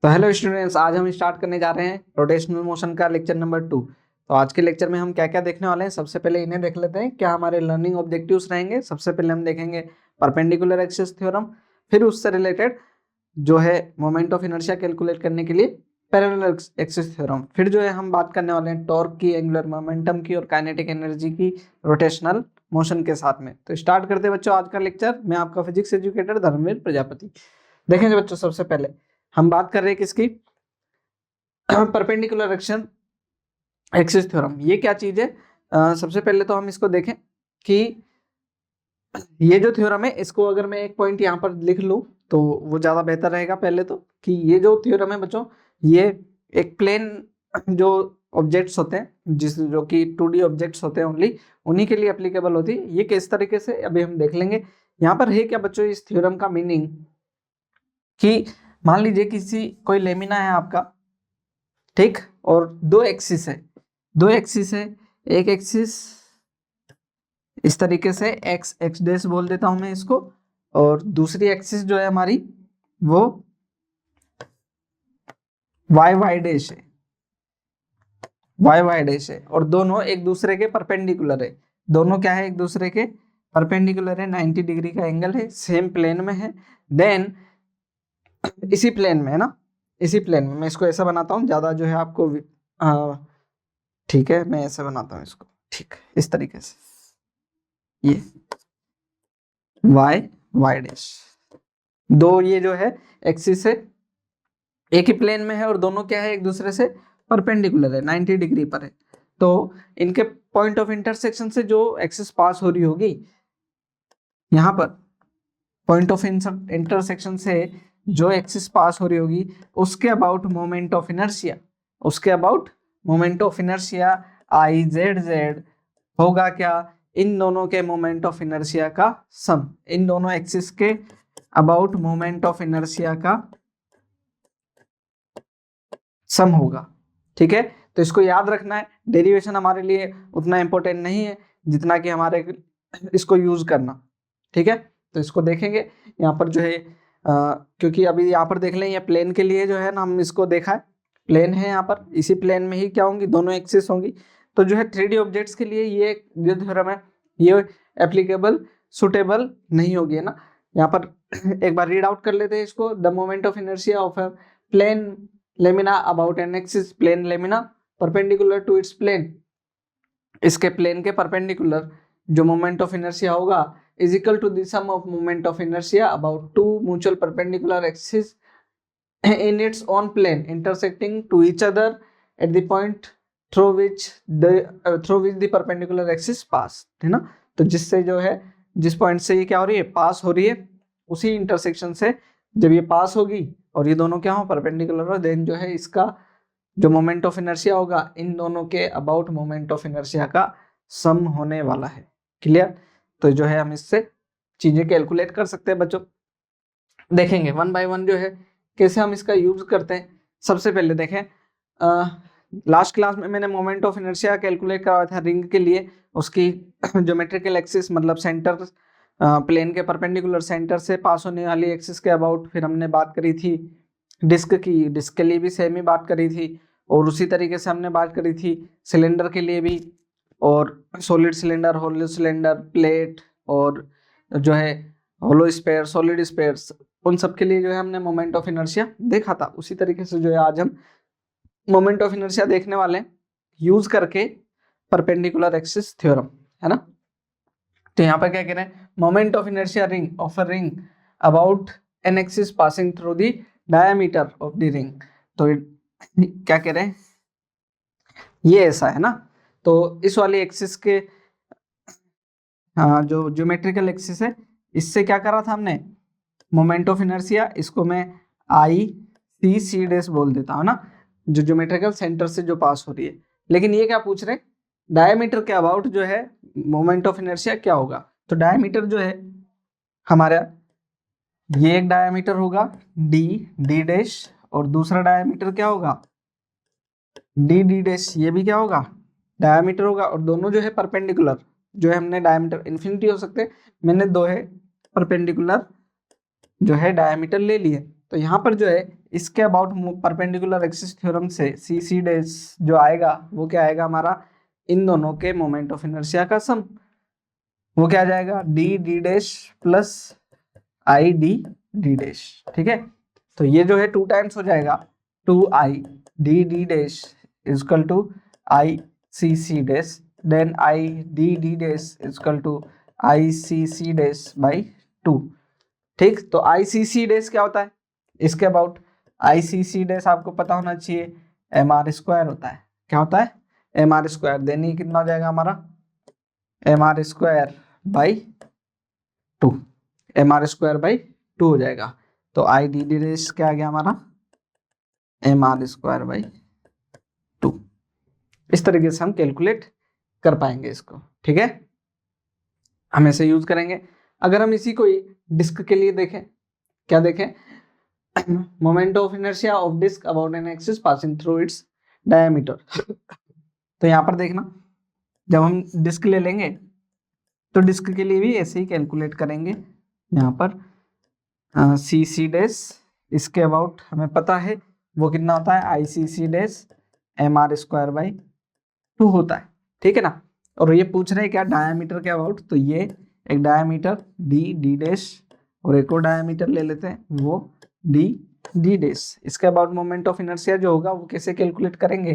तो hello students, आज हम स्टार्ट करने जा रहे हैं रोटेशनल मोशन का लेक्चर नंबर 2। तो आज के लेक्चर में हम क्या क्या देखने वाले हैं, सबसे पहले इन्हें देख लेते हैं क्या हमारे लर्निंग ऑब्जेक्टिव्स रहेंगे। सबसे पहले हम देखेंगे परपेंडिकुलर एक्सिस थ्योरम, फिर उससे रिलेटेड जो है मोमेंट ऑफ इनर्शिया कैलकुलेट करने के लिए पैरेलल एक्सिस थ्योरम, फिर जो है हम बात करने वाले हैं टॉर्क की, एंगुलर मोमेंटम की और काइनेटिक एनर्जी की रोटेशनल मोशन के साथ में। तो स्टार्ट करते हैं बच्चों आज का लेक्चर। मैं आपका फिजिक्स एजुकेटर धर्मवीर प्रजापति। देखेंगे बच्चों, सबसे पहले हम बात कर रहे हैं किसकी, परपेंडिकुलर एक्सिस थ्योरम। ये क्या चीज है? सबसे पहले तो हम इसको देखें कि ये जो थ्योरम है, इसको अगर मैं एक पॉइंट यहाँ पर लिख लूं तो वो ज्यादा बेहतर रहेगा। पहले तो कि ये जो थ्योरम है बच्चों, ये एक प्लेन जो ऑब्जेक्ट्स होते हैं, जो कि 2D ऑब्जेक्ट्स होते हैं ओनली, उन्हीं के लिए एप्लीकेबल होती है। ये किस तरीके से अभी हम देख लेंगे। यहाँ पर है क्या बच्चों इस थ्योरम का मीनिंग, कि मान लीजिए किसी कोई लेमिना है आपका, ठीक, और दो एक्सिस है। एक एक्सिस इस तरीके से एक्स डैश बोल देता हूं मैं इसको, और दूसरी एक्सिस जो है हमारी वो वाई डैश है, और दोनों एक दूसरे के परपेंडिकुलर है। दोनों क्या है, एक दूसरे के परपेंडिकुलर है, 90 डिग्री का एंगल है, सेम प्लेन में है। देन इसी प्लेन में है ना, इसी प्लेन में मैं इसको ऐसा बनाता हूँ, ज्यादा जो है आपको ठीक है, मैं ऐसे बनाता हूँ इसको, ठीक, इस तरीके से, ये वाई डैश, दो ये जो है एक्सिस है, एक ही प्लेन में है और दोनों क्या है, एक दूसरे से परपेंडिकुलर है, 90 डिग्री पर है। तो इनके पॉइंट ऑफ इंटरसेक्शन से जो एक्सिस पास हो रही होगी, यहाँ पर पॉइंट ऑफ इंटरसेक्शन से जो एक्सिस पास हो रही होगी, उसके about moment of inertia I Z Z होगा क्या, इन दोनों के मोमेंट ऑफ इनर्शिया का सम, इन दोनों एक्सिस के अबाउट मोमेंट ऑफ इनर्शिया का सम होगा। ठीक है, तो इसको याद रखना है। डेरिवेशन हमारे लिए उतना इंपॉर्टेंट नहीं है जितना कि हमारे इसको यूज करना। ठीक है, तो इसको देखेंगे यहाँ पर जो है, क्योंकि अभी यहाँ पर देख लें, ये प्लेन के लिए जो है ना, हम इसको देखा है, प्लेन है यहाँ पर, इसी प्लेन में ही क्या होंगी, दोनों एक्सिस होंगी। तो जो है 3D ऑब्जेक्ट्स के लिए ये जो थ्योरम है, ये एप्लीकेबल सुटेबल नहीं होगी, है ना। यहाँ पर एक बार रीड आउट कर लेते हैं इसको। The moment of inertia of a plane lamina about an axis, plane lamina perpendicular to its plane, इसके प्लेन के परपेंडिकुलर जो मोमेंट ऑफ इनर्शिया होगा is equal to the sum of moment of inertia about two mutual perpendicular axis in its own plane intersecting to each other at the point through which the perpendicular axis pass, है ना। तो जिससे जो है, जिस point से ये क्या हो रही है, पास हो रही है, उसी इंटरसेक्शन से जब ये पास होगी और ये दोनों क्या हो, परपेंडिकुलर हो, देन जो है इसका जो मोमेंट ऑफ इनर्शिया होगा इन दोनों के अबाउट मोमेंट ऑफ इनर्शिया का सम होने वाला है। क्लियर? तो जो है हम इससे चीजें कैलकुलेट कर सकते हैं बच्चों। देखेंगे वन बाय वन जो है कैसे हम इसका यूज करते हैं। सबसे पहले देखें, लास्ट क्लास में मैंने मोमेंट ऑफ इनर्शिया कैलकुलेट करवाया था रिंग के लिए, उसकी ज्योमेट्रिकल एक्सिस मतलब सेंटर, प्लेन के परपेंडिकुलर सेंटर से पास होने वाली एक्सिस के अबाउट। फिर हमने बात करी थी डिस्क की, डिस्क के लिए भी सेम ही बात करी थी, और उसी तरीके से हमने बात करी थी सिलेंडर के लिए भी, और solid cylinder, hollow cylinder, plate, और जो है होलो स्फीयर, सॉलिड स्फीयर्स, उन सब के लिए जो है हमने मोमेंट ऑफ इनर्शिया देखा था। उसी तरीके से जो है आज हम मोमेंट ऑफ इनर्शिया देखने वाले हैं यूज करके परपेंडिकुलर एक्सिस थ्योरम, है ना। तो यहाँ पर क्या कह रहे हैं, moment of inertia ring of a ring about an axis passing through the diameter of the ring. तो क्या कह रहे हैं, ये ऐसा है ना। तो इस वाली एक्सिस के जो ज्योमेट्रिकल एक्सिस है, इससे क्या करा था हमने, मोमेंट ऑफ इनर्शिया, इसको मैं सी डैश बोल देता हूँ ना, जो ज्योमेट्रिकल सेंटर से जो पास हो रही है। लेकिन ये क्या पूछ रहे हैं, डायमीटर के अबाउट जो है मोमेंट ऑफ इनर्शिया क्या होगा। तो डायमीटर जो है हमारा, ये एक डायमीटर होगा डी डैश, और दूसरा डायमीटर क्या होगा, डी डैश, ये भी क्या होगा, डायमीटर होगा, और दोनों जो है परपेंडिकुलर, जो है हमने डायमीटर इन्फिनिटी हो सकते, मैंने दो है परपेंडिकुलर जो है डायमीटर ले लिए। तो यहाँ पर जो है इसके अबाउट परपेंडिकुलर एक्सिस थ्योरम से सी सी डैश जो आएगा वो क्या आएगा हमारा, इन दोनों के मोमेंट ऑफ इनर्शिया का सम, वो क्या आ जाएगा D D dash plus I D D dash. ठीक है, तो ये जो है 2 टाइम्स हो जाएगा, 2i D D dash equal to I C C dash, then I D D dash equal to I C C dash by 2। ठीक, तो आई सी सी डैश क्या होता है, इसके about I C C dash आपको पता होना चाहिए, एम आर स्क्वायर होता है। क्या होता है, एम आर स्क्वायर। देन ये कितना हो जाएगा हमारा, M R square by 2, M R square by 2 हो जाएगा। तो आई डी डी डैश क्या आ गया हमारा, एम आर स्क्वायर बाई 2। इस तरीके से हम कैलकुलेट कर पाएंगे इसको। ठीक है, हम ऐसे यूज करेंगे। अगर हम इसी को ही डिस्क के लिए देखें, क्या देखें, moment of inertia of disc about an axis passing through its diameter. तो यहाँ पर देखना, जब हम डिस्क ले लेंगे तो डिस्क के लिए भी ऐसे ही कैलकुलेट करेंगे। यहाँ पर सी सी डैश, इसके अबाउट हमें पता है वो कितना होता है, I C C dash M R square by 2 होता है। ठीक है ना, और ये पूछ रहे हैं क्या, डायामीटर के अबाउट, तो ये एक डायामीटर डी डी डैश और एक और डायामीटर ले लेते हैं वो डी डी डैश। इसके अबाउट मोमेंट ऑफ इनर्शिया जो होगा वो कैसे कैलकुलेट करेंगे,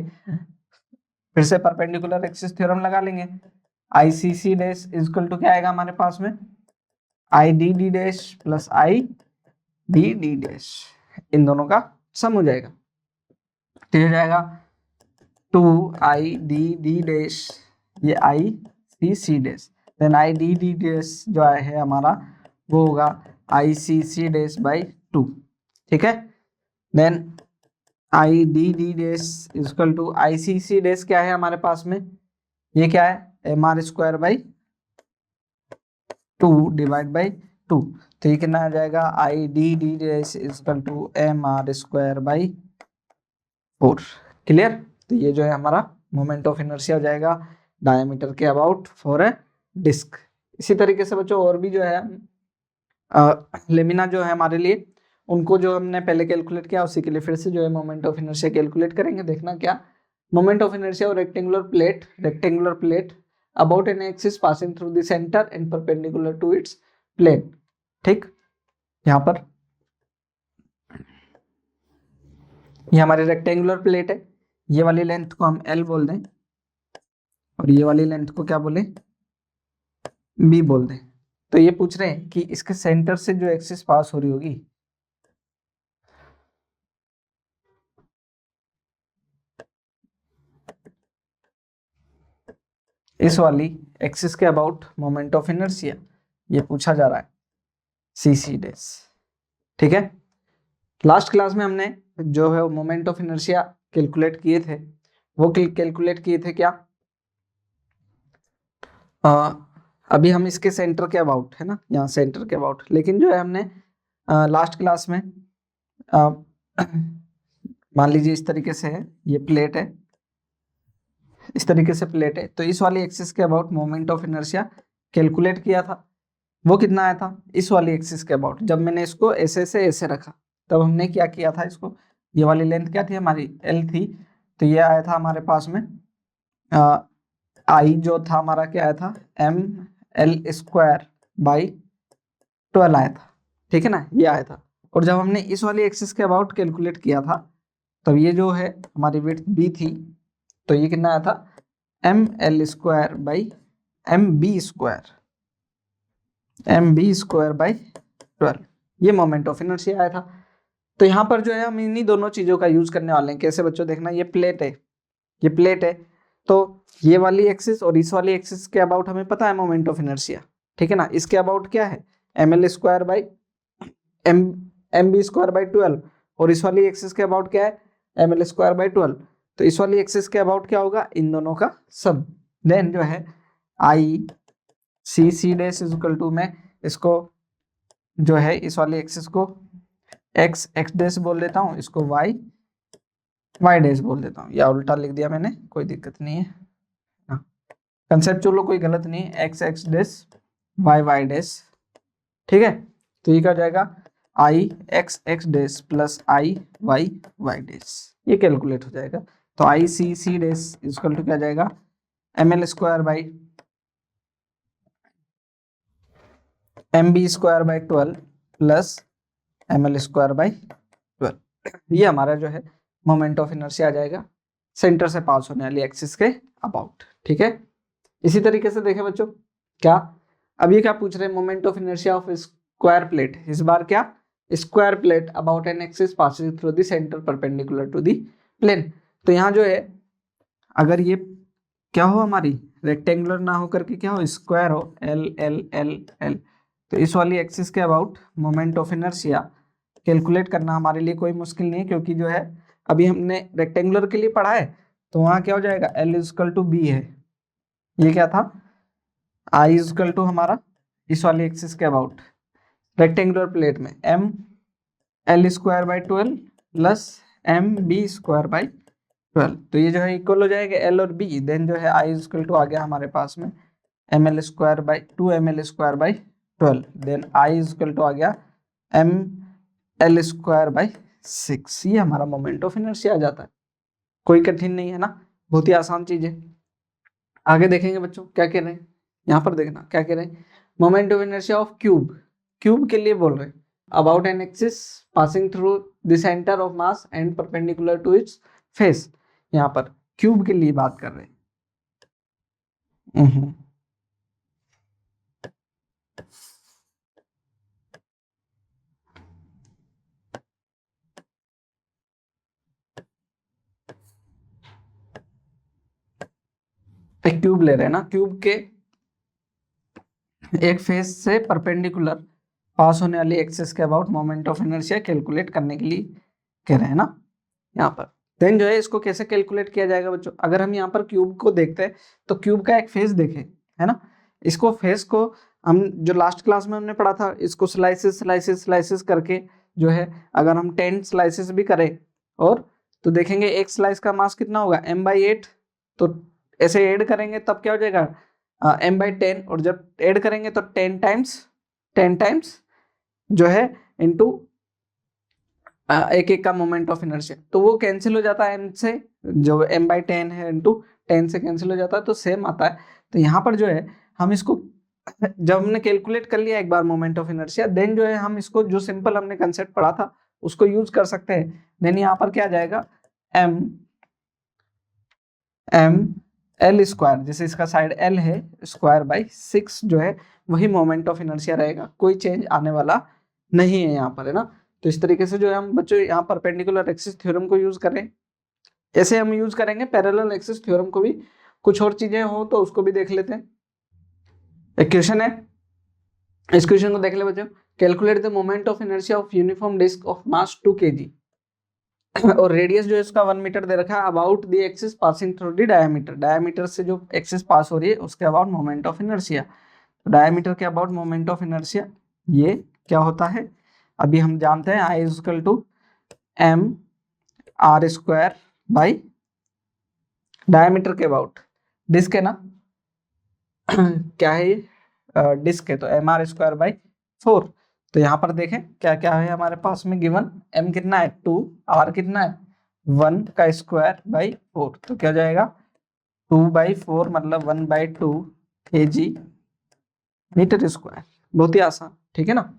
फिर से परपेंडिकुलर एक्सिस थ्योरम लगा लेंगे। I C C dash equal to क्या आएगा हमारे पास में, I D D dash plus I D D dash, इन दोनों का सम हो जाएगा। तो हो जाएगा 2i डी डी डैश, ये I C C dash, then I D D dash जो है हमारा वो होगा आई सी सी डैश बाई 2। ठीक है, then I D D dash equal to I C C dash क्या है हमारे पास में, ये क्या है, M R square by 2 divide by 2। तो ये कितना आ जाएगा, I D D dash equal to M R square by 4। Clear, तो ये जो है हमारा मोमेंट ऑफ इनर्शिया हो जाएगा डायमीटर के अबाउट फॉर ए डिस्क। इसी तरीके से बच्चों और भी जो है लेमिना जो है हमारे लिए, उनको जो हमने पहले कैलकुलेट किया उसी के लिए फिर से जो है मोमेंट ऑफ इनर्शिया कैलकुलेट करेंगे। देखना क्या, मोमेंट ऑफ इनर्शिया और rectangular plate about an axis passing through the centre and perpendicular to its plane. ठीक, यहाँ पर ये हमारी रेक्टेंगुलर प्लेट है, ये वाली लेंथ को हम L बोल दें और ये वाली लेंथ को क्या बोले, B बोल दें। तो ये पूछ रहे हैं कि इसके सेंटर से जो एक्सिस पास हो रही होगी, इस वाली एक्सिस के अबाउट मोमेंट ऑफ इनर्शिया ये पूछा जा रहा है, सी सी डैश। ठीक है, लास्ट क्लास में हमने जो है मोमेंट ऑफ इनर्शिया कैलकुलेट किए थे, वो कैलकुलेट किए थे क्या, अभी हम इसके सेंटर के अबाउट है ना, यहाँ सेंटर के अबाउट, लेकिन जो है हमने लास्ट क्लास में मान लीजिए इस तरीके से है, ये प्लेट है, इस तरीके से प्लेट है, तो इस वाली एक्सिस के about moment of inertia calculate किया था, वो कितना आया था, इस वाली एक्सिस के अबाउट। जब मैंने इसको ऐसे से ऐसे रखा तब हमने क्या किया था, इसको, ये वाली लेंथ क्या थी हमारी, L थी, तो ये आया था हमारे पास में आई जो था हमारा क्या आया था, ML स्क्वायर बाई 12 आया था। ठीक है ना, ये आया था। और जब हमने इस वाली एक्सिस के अबाउट कैलकुलेट किया था तब ये जो है हमारी विड्थ B थी, तो ये कितना आया था, ML square by MB square by 12, ये मोमेंट ऑफ इनर्शिया आया था। तो यहाँ पर जो है हम इन्हीं दोनों चीजों का यूज करने वाले हैं। कैसे बच्चों, देखना, ये प्लेट है, तो ये वाली एक्सिस और इस वाली एक्सिस के अबाउट हमें पता है मोमेंट ऑफ इनर्शिया। ठीक है ना, इसके अबाउट क्या है, ML square by MB square by 12, और इस वाली एक्सिस के अबाउट क्या है, ML स्क्वायर बाई 12। तो इस वाली एक्सिस के अबाउट क्या होगा, इन दोनों का सम। देन जो है I C C dash is equal to, मैं इसको जो है इस वाली एक्सिस को एक्स डैश बोल देता हूँ, इसको वाई डैश बोल देता हूँ, या उल्टा लिख दिया मैंने, कोई दिक्कत नहीं है, कंसेप्चुअल कोई गलत नहीं है, एक्स डैश वाई डैश। ठीक है, तो ये क्या हो जाएगा, I X X dash plus I Y Y dash, ये कैलकुलेट हो जाएगा। तो I C C dash equal to क्या जाएगा, M L square by M B square by 12 plus M L square by 12। ये हमारा जो है मोमेंट ऑफ इनर्शिया आ जाएगा सेंटर से पास होने वाली एक्सिस के अबाउट। ठीक है, इसी तरीके से देखें बच्चों, क्या अब ये क्या पूछ रहे हैं, moment of inertia of square plate, इस बार क्या, square plate about an axis passing through the centre perpendicular to the plane. तो यहाँ जो है अगर ये क्या हो हमारी रेक्टेंगुलर ना हो करके क्या हो, स्क्वायर हो, एल एल एल एल, तो इस वाली एक्सिस के about moment of inertia calculate करना हमारे लिए कोई मुश्किल नहीं है, क्योंकि जो है अभी हमने रेक्टेंगुलर के लिए पढ़ा है, तो वहाँ क्या हो जाएगा, एल इजकल टू बी है, ये क्या था, आई इजकल टू हमारा इस वाली एक्सिस के अबाउट रेक्टेंगुलर प्लेट में M L square by 12 plus M B square by 12, तो ये जो है इक्वल हो जाएगा एल और बी, देन जो है आई इजकल टू आ गया हमारे पास में M L square by 2 M L square by 12, then I equal to आ गया एम एल स्क्वायर बाई 6, ये हमारा मोमेंट ऑफ इनर्शिया आ जाता है। कोई कठिन नहीं है ना, बहुत ही आसान चीज है। आगे देखेंगे बच्चों क्या कह रहे हैं, यहाँ पर देखना क्या कह रहे हैं, moment of inertia of cube, cube के लिए बोल रहे हैं about an axis passing through the centre of mass and perpendicular to its face, यहाँ पर क्यूब के लिए बात कर रहे हैं। एक क्यूब ले रहे हैं ना, क्यूब के एक फेस से परपेंडिकुलर पास होने वाली एक्सिस के about moment of inertia calculate करने के लिए कह रहे हैं ना यहाँ पर। देन जो है इसको कैसे कैलकुलेट किया जाएगा बच्चों, अगर हम यहाँ पर क्यूब को देखते हैं तो क्यूब का एक फेस देखें, है ना, इसको फेस को हम जो लास्ट क्लास में हमने पढ़ा था, इसको स्लाइसेस स्लाइसेस स्लाइसेस करके जो है अगर हम 10 स्लाइसेस भी करें और तो देखेंगे एक स्लाइस का मास कितना होगा m/8, तो ऐसे ऐड करेंगे तब क्या हो जाएगा m/10, और जब ऐड करेंगे तो 10 टाइम्स जो है इनटू एक एक का मोमेंट ऑफ इनर्शिया, तो वो कैंसिल हो जाता है m से, जो m/10 है इनटू 10 से कैंसिल हो जाता है, तो सेम आता है। तो यहाँ पर जो है हम इसको जब हमने कैलकुलेट कर लिया एक बार मोमेंट ऑफ इनर्शिया, देन जो है हम इसको जो सिंपल हमने कंसेप्ट पढ़ा था उसको यूज कर सकते हैं। देन यहाँ पर क्या आ जाएगा m एल स्क्वायर, जैसे इसका साइड एल है, स्क्वायर बाई 6 जो है वही मोमेंट ऑफ इनर्शिया रहेगा, कोई चेंज आने वाला नहीं है यहाँ पर, है ना। तो इस तरीके से जो है हम बच्चों यहाँ परपेंडिकुलर एक्सिस थ्योरम को यूज करें, ऐसे हम यूज करेंगे पैरेलल एक्सिस थ्योरम को भी, कुछ और चीजें हो तो उसको भी देख लेते हैं। एक क्वेश्चन है, इस क्वेश्चन को देख ले बच्चों, calculate the moment of inertia of uniform disc of mass 2 kg और रेडियस जो है इसका 1 मीटर दे रखा है, about the axis passing through the diameter, diameter से जो एक्सिस पास हो रही है उसके अबाउट मोमेंट ऑफ इनर्शिया, तो डायमीटर के अबाउट मोमेंट ऑफ इनर्शिया ये क्या होता है, अभी हम जानते हैं I equal to M R square by diameter के अबाउट, डिस्क है ना क्या है ये डिस्क है, तो एम आर स्क्वायर बाई 4, तो यहाँ पर देखें क्या क्या है हमारे पास में गिवन, m कितना है 2, r कितना है 1 का स्क्वायर बाई 4, तो क्या जाएगा 2/4 मतलब 1/2 kg मीटर स्क्वायर, बहुत ही आसान, ठीक है ना।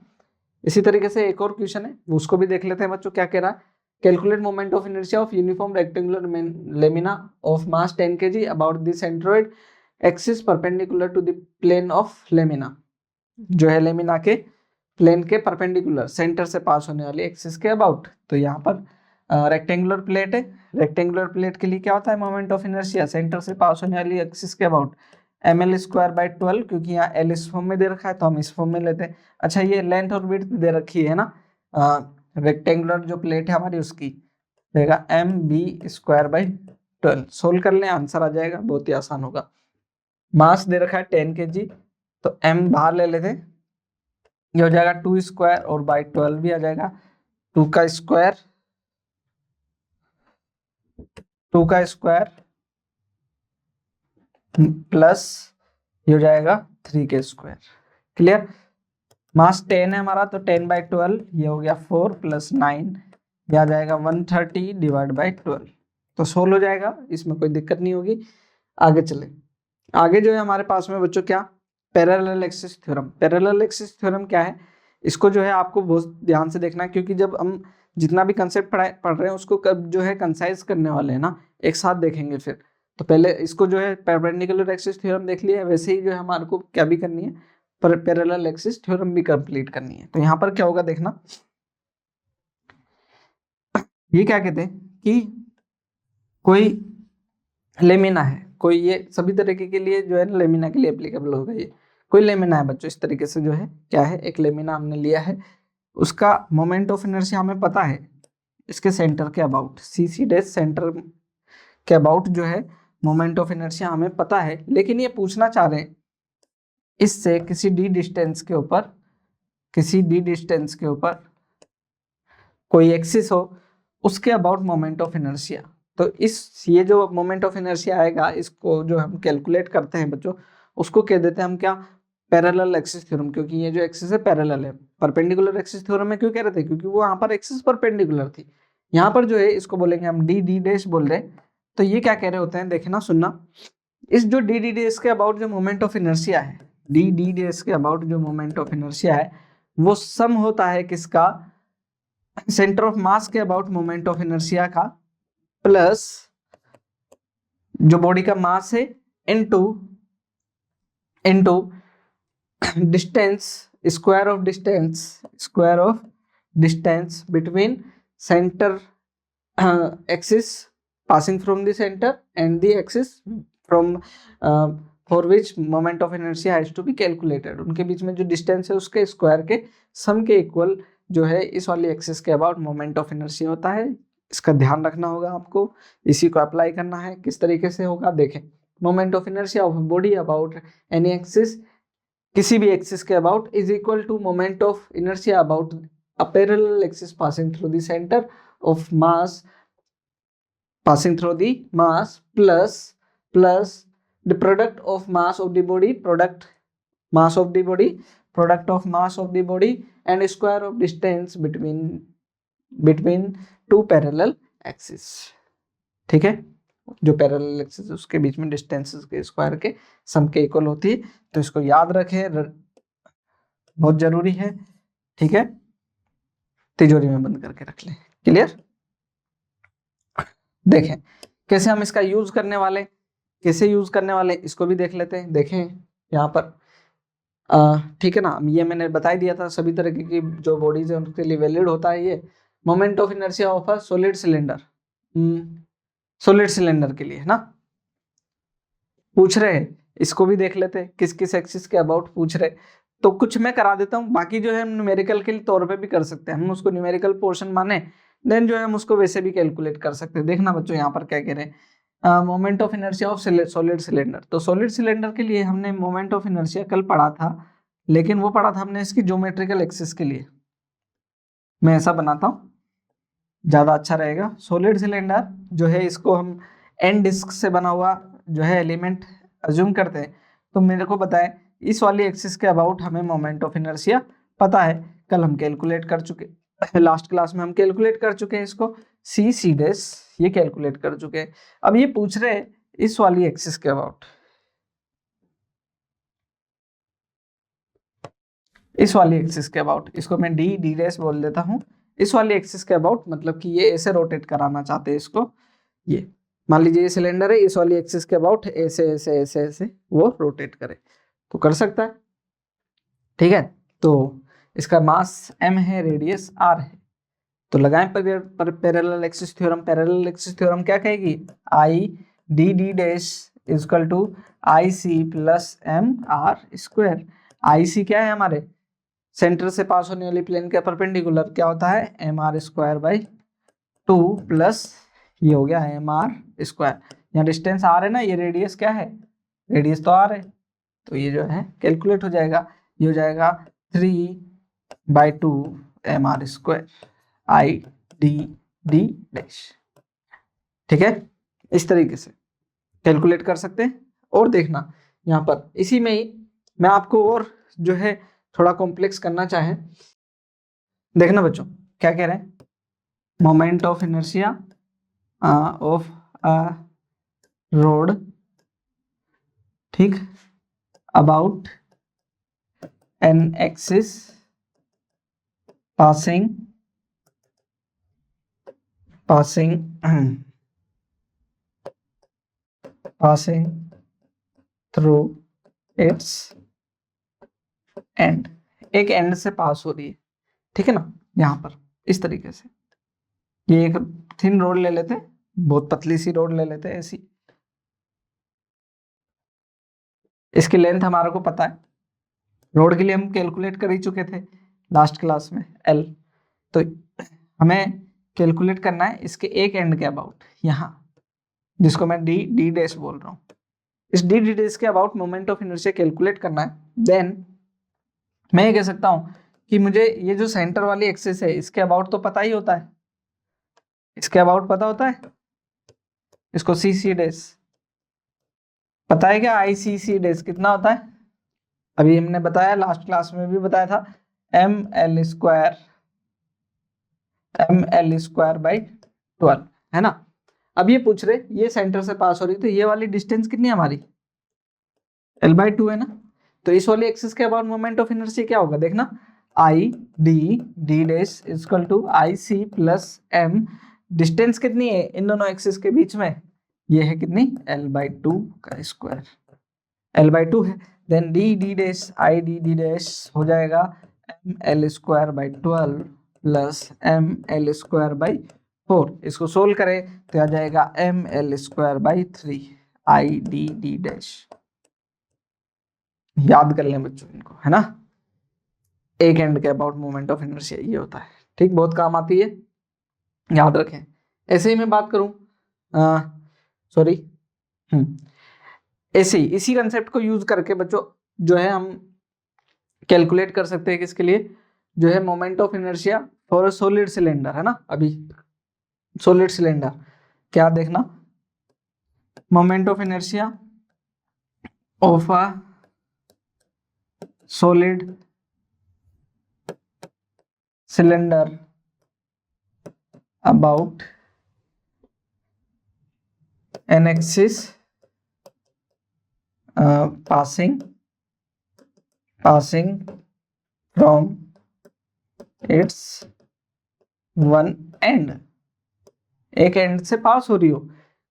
इसी तरीके से एक और क्वेश्चन है उसको भी देख लेते हैं बच्चों, क्या कह रहा है, calculate moment of inertia of uniform rectangular lamina of mass 10 kg about the centroid axis perpendicular to the plane of lamina, जो है लेमिना के प्लेन के परपेंडिकुलर सेंटर से पास होने वाली एक्सिस के अबाउट। तो यहाँ पर रेक्टेंगुलर प्लेट है, रेक्टेंगुलर प्लेट के लिए क्या होता है मोमेंट ऑफ इनर्शिया सेंटर से पास होने वाली एक्सिस के about M L square by 12, क्योंकि यहाँ एल इस फॉर्म में दे रखा है तो हम इस फॉर्म में लेते हैं। अच्छा ये लेंथ और विड्थ दे रखी है ना रेक्टेंगुलर जो प्लेट है हमारी उसकी, रहेगा M B square by 12, solve कर लें आंसर आ जाएगा, बहुत ही आसान होगा। मास दे रखा है 10 kg, तो m बाहर ले लेते हैं, ये हो जाएगा 2 स्क्वायर और बाई 12 भी आ जाएगा, 2 का स्क्वायर प्लस ये हो जाएगा 3 के स्क्वायर, क्लियर। मास 10 है हमारा, तो 10/12 ये हो गया 4 + 9, ये आ जाएगा 130 / 12, तो 16 हो जाएगा, इसमें कोई दिक्कत नहीं होगी। आगे चले, आगे जो है हमारे पास में बच्चों क्या, parallel axis theorem. Parallel axis theorem क्या है, इसको जो है आपको बहुत ध्यान से देखना है, क्योंकि जब हम जितना भी कंसेप्ट पढ़ रहे हैं उसको कब जो है कंसाइज करने वाले हैं ना, एक साथ देखेंगे फिर। तो पहले इसको जो है परपेंडिकुलर एक्सिस थ्योरम देख लिया, वैसे ही जो है हमारे को क्या भी करनी है, पर पैरेलल एक्सिस थ्योरम भी कंप्लीट करनी है। तो यहाँ पर क्या होगा देखना, ये क्या कहते हैं कि कोई लेमिना है, कोई ये सभी तरीके के लिए जो है ना लेमिना के लिए एप्लीकेबल होगा। ये कोई लेमिना है बच्चों, इस तरीके से जो है क्या है, एक लेमिना हमने लिया है, उसका मोमेंट ऑफ इनर्शिया हमें पता है, इसके सेंटर के अबाउट, सी डैश सेंटर के अबाउट जो है मोमेंट ऑफ इनर्शिया हमें पता है, लेकिन ये पूछना चाह रहे हैं इससे किसी डी डिस्टेंस के ऊपर, किसी डी डिस्टेंस के ऊपर कोई एक्सिस हो, उसके अबाउट मोमेंट ऑफ इनर्शिया। तो इस ये जो मोमेंट ऑफ इनर्शिया आएगा, इसको जो हम कैलकुलेट करते हैं बच्चों, उसको कह देते हैं हम क्या, पैरेलल एक्सिस थ्योरम, क्योंकि ये जो एक्सिस है पैरेलल है। परपेंडिकुलर एक्सिस थ्योरम में क्यों कह रहे थे, क्योंकि वो यहाँ पर एक्सिस परपेंडिकुलर थी। यहाँ पर जो है इसको बोलेंगे हम डी डी डैश बोल रहे हैं। तो ये क्या कह रहे होते हैं, देखना सुनना, इस जो डी डी डैश के अबाउट जो मोमेंट ऑफ इनर्शिया है, डी डी डैश के अबाउट जो मोमेंट ऑफ इनर्शिया है, वो सम होता है किसका, सेंटर ऑफ मास के अबाउट मोमेंट ऑफ इनर्शिया का, प्लस जो बॉडी का मास है into distance, square of distance between centre axis passing from the center and the axis from for which moment of inertia has to be calculated। उनके बीच में जो distance है उसके square के सम के इक्वल जो है इस वाली एक्सिस के अबाउट मोमेंट ऑफ इनर्शिया होता है। इसका ध्यान रखना होगा आपको, इसी को अप्लाई करना है। किस तरीके से होगा देखें, moment of inertia of body about any axis, किसी भी एक्सिस के about, is equal to moment of inertia about a parallel axis passing through the centre of mass passing through the mass plus the product of mass of the body, product mass of the body, product of mass of the body and square of distance between two parallel axes। ठीक है, जो parallel axis है उसके बीच में distances के square के सम के equal होती है। तो इसको याद रखें, बहुत जरूरी है। ठीक है, तिजोरी में बंद करके रख लें। क्लियर, देखें कैसे हम इसका यूज करने वाले, कैसे यूज करने वाले इसको भी देख लेते हैं। देखें यहाँ पर ठीक है ना, ये मैंने बता ही दिया था, सभी तरह की जो बॉडीज है उनके लिए वैलिड होता है ये moment of inertia of a solid cylinder, solid cylinder के लिए है ना, पूछ रहे हैं। इसको भी देख लेते हैं किस किस एक्सिस के अबाउट पूछ रहे, तो कुछ मैं करा देता हूँ, बाकी जो है हम न्यूमेरिकल के तौर पे भी कर सकते हैं, हम उसको न्यूमेरिकल पोर्शन माने, देन जो है हम उसको वैसे भी कैलकुलेट कर सकते हैं। देखना बच्चों यहाँ पर क्या कह रहे हैं, moment of inertia of solid cylinder. तो सॉलिड सिलेंडर के लिए हमने मोमेंट ऑफ इनर्शिया कल पढ़ा था, लेकिन वो पढ़ा था हमने इसकी ज्योमेट्रिकल एक्सिस के लिए। मैं ऐसा बनाता हूँ, ज्यादा अच्छा रहेगा। सॉलिड सिलेंडर जो है इसको हम एन डिस्क से बना हुआ जो है एलिमेंट अज्यूम करते हैं। तो मेरे को बताएं इस वाली एक्सिस के अबाउट हमें मोमेंट ऑफ इनर्शिया पता है, कल हम कैलकुलेट कर चुके, लास्ट क्लास में हम कैलकुलेट कर चुके हैं इसको, सी डैश ये कैलकुलेट कर चुके हैं। अब ये पूछ रहे हैं इस वाली एक्सिस के अबाउट, इस वाली एक्सिस के अबाउट, इसको मैं डी डी डैश बोल देता हूँ। इस वाली एक्सिस के अबाउट मतलब कि ये ऐसे रोटेट कराना चाहते हैं इसको, ये मान लीजिए ये सिलेंडर है, इस वाली एक्सिस के अबाउट ऐसे ऐसे ऐसे ऐसे वो रोटेट करे तो कर सकता है। ठीक है, तो इसका मास m है, रेडियस r है, तो लगाएं parallel axis theorem. Parallel axis theorem क्या कहेगी, I D D dash equal to I C plus M R square. I C क्या है हमारे सेंटर से पास होने वाली प्लेन के परपेंडिकुलर, क्या होता है M R square by 2 plus ये हो गया एम आर स्क्वायर। यहाँ डिस्टेंस आर है ना, ये रेडियस क्या है, रेडियस तो आर है, तो ये जो है कैलकुलेट हो जाएगा, ये हो जाएगा 3/2 M R square I D D dash. ठीक है, इस तरीके से कैलकुलेट कर सकते हैं। और देखना यहाँ पर इसी में ही मैं आपको और जो है थोड़ा कॉम्प्लेक्स करना चाहें, देखना बच्चों क्या कह रहे हैं, moment of inertia of a rod, ठीक, about an axis passing through its end, एक एंड से पास हो रही है, ठीक है ना। यहाँ पर इस तरीके से ये एक थिन रोड ले लेते हैं, बहुत पतली सी रोड ले लेते हैं ऐसी, इसकी लेंथ हमारे को पता है, रोड के लिए हम कैलकुलेट कर ही चुके थे लास्ट क्लास में एल, तो हमें कैलकुलेट करना है इसके एक एंड के अबाउट, यहाँ जिसको मैं डी डैश बोल रहा हूँ, इस डी डैश के about moment of inertia calculate करना है। देन मैं ये कह सकता हूँ कि मुझे ये जो सेंटर वाली एक्सिस है इसके अबाउट तो पता ही होता है, इसके अबाउट पता होता है, इसको सी सी डैश पता है क्या, आई सी सी डैश कितना होता है, अभी हमने बताया लास्ट क्लास में भी बताया था, ml² बाई 12 है ना। अब ये पूछ रहे ये सेंटर से पास हो रही, तो ये वाली डिस्टेंस कितनी है हमारी, l/2 है ना। तो इस वाली एक्सिस के अबाउट मोमेंट ऑफ इनर्शिया क्या होगा, देखना, I D dash equal to I C plus M, distance कितनी है इन दोनों एक्सिस के बीच में, ये है कितनी, l/2 का स्क्वायर, l/2 है। Then D dash I D dash हो जाएगा ml² by 12 plus ml² by 4, इसको सोल्व करें तो आ जाएगा ml² by 3 I D dash, याद कर लें बच्चों इनको, है ना, एक एंड के अबाउट मोमेंट ऑफ इनर्शिया ये होता है, ठीक, बहुत काम आती है, याद रखें। ऐसे ही मैं बात करूं, सॉरी ऐसे ही इसी कंसेप्ट को यूज करके बच्चों जो है हम कैलकुलेट कर सकते हैं किसके लिए, जो है moment of inertia for a solid cylinder, है ना। अभी सॉलिड सिलेंडर क्या देखना, moment of inertia of a solid cylinder about an axis passing from its one end, एक एंड से पास हो रही हो,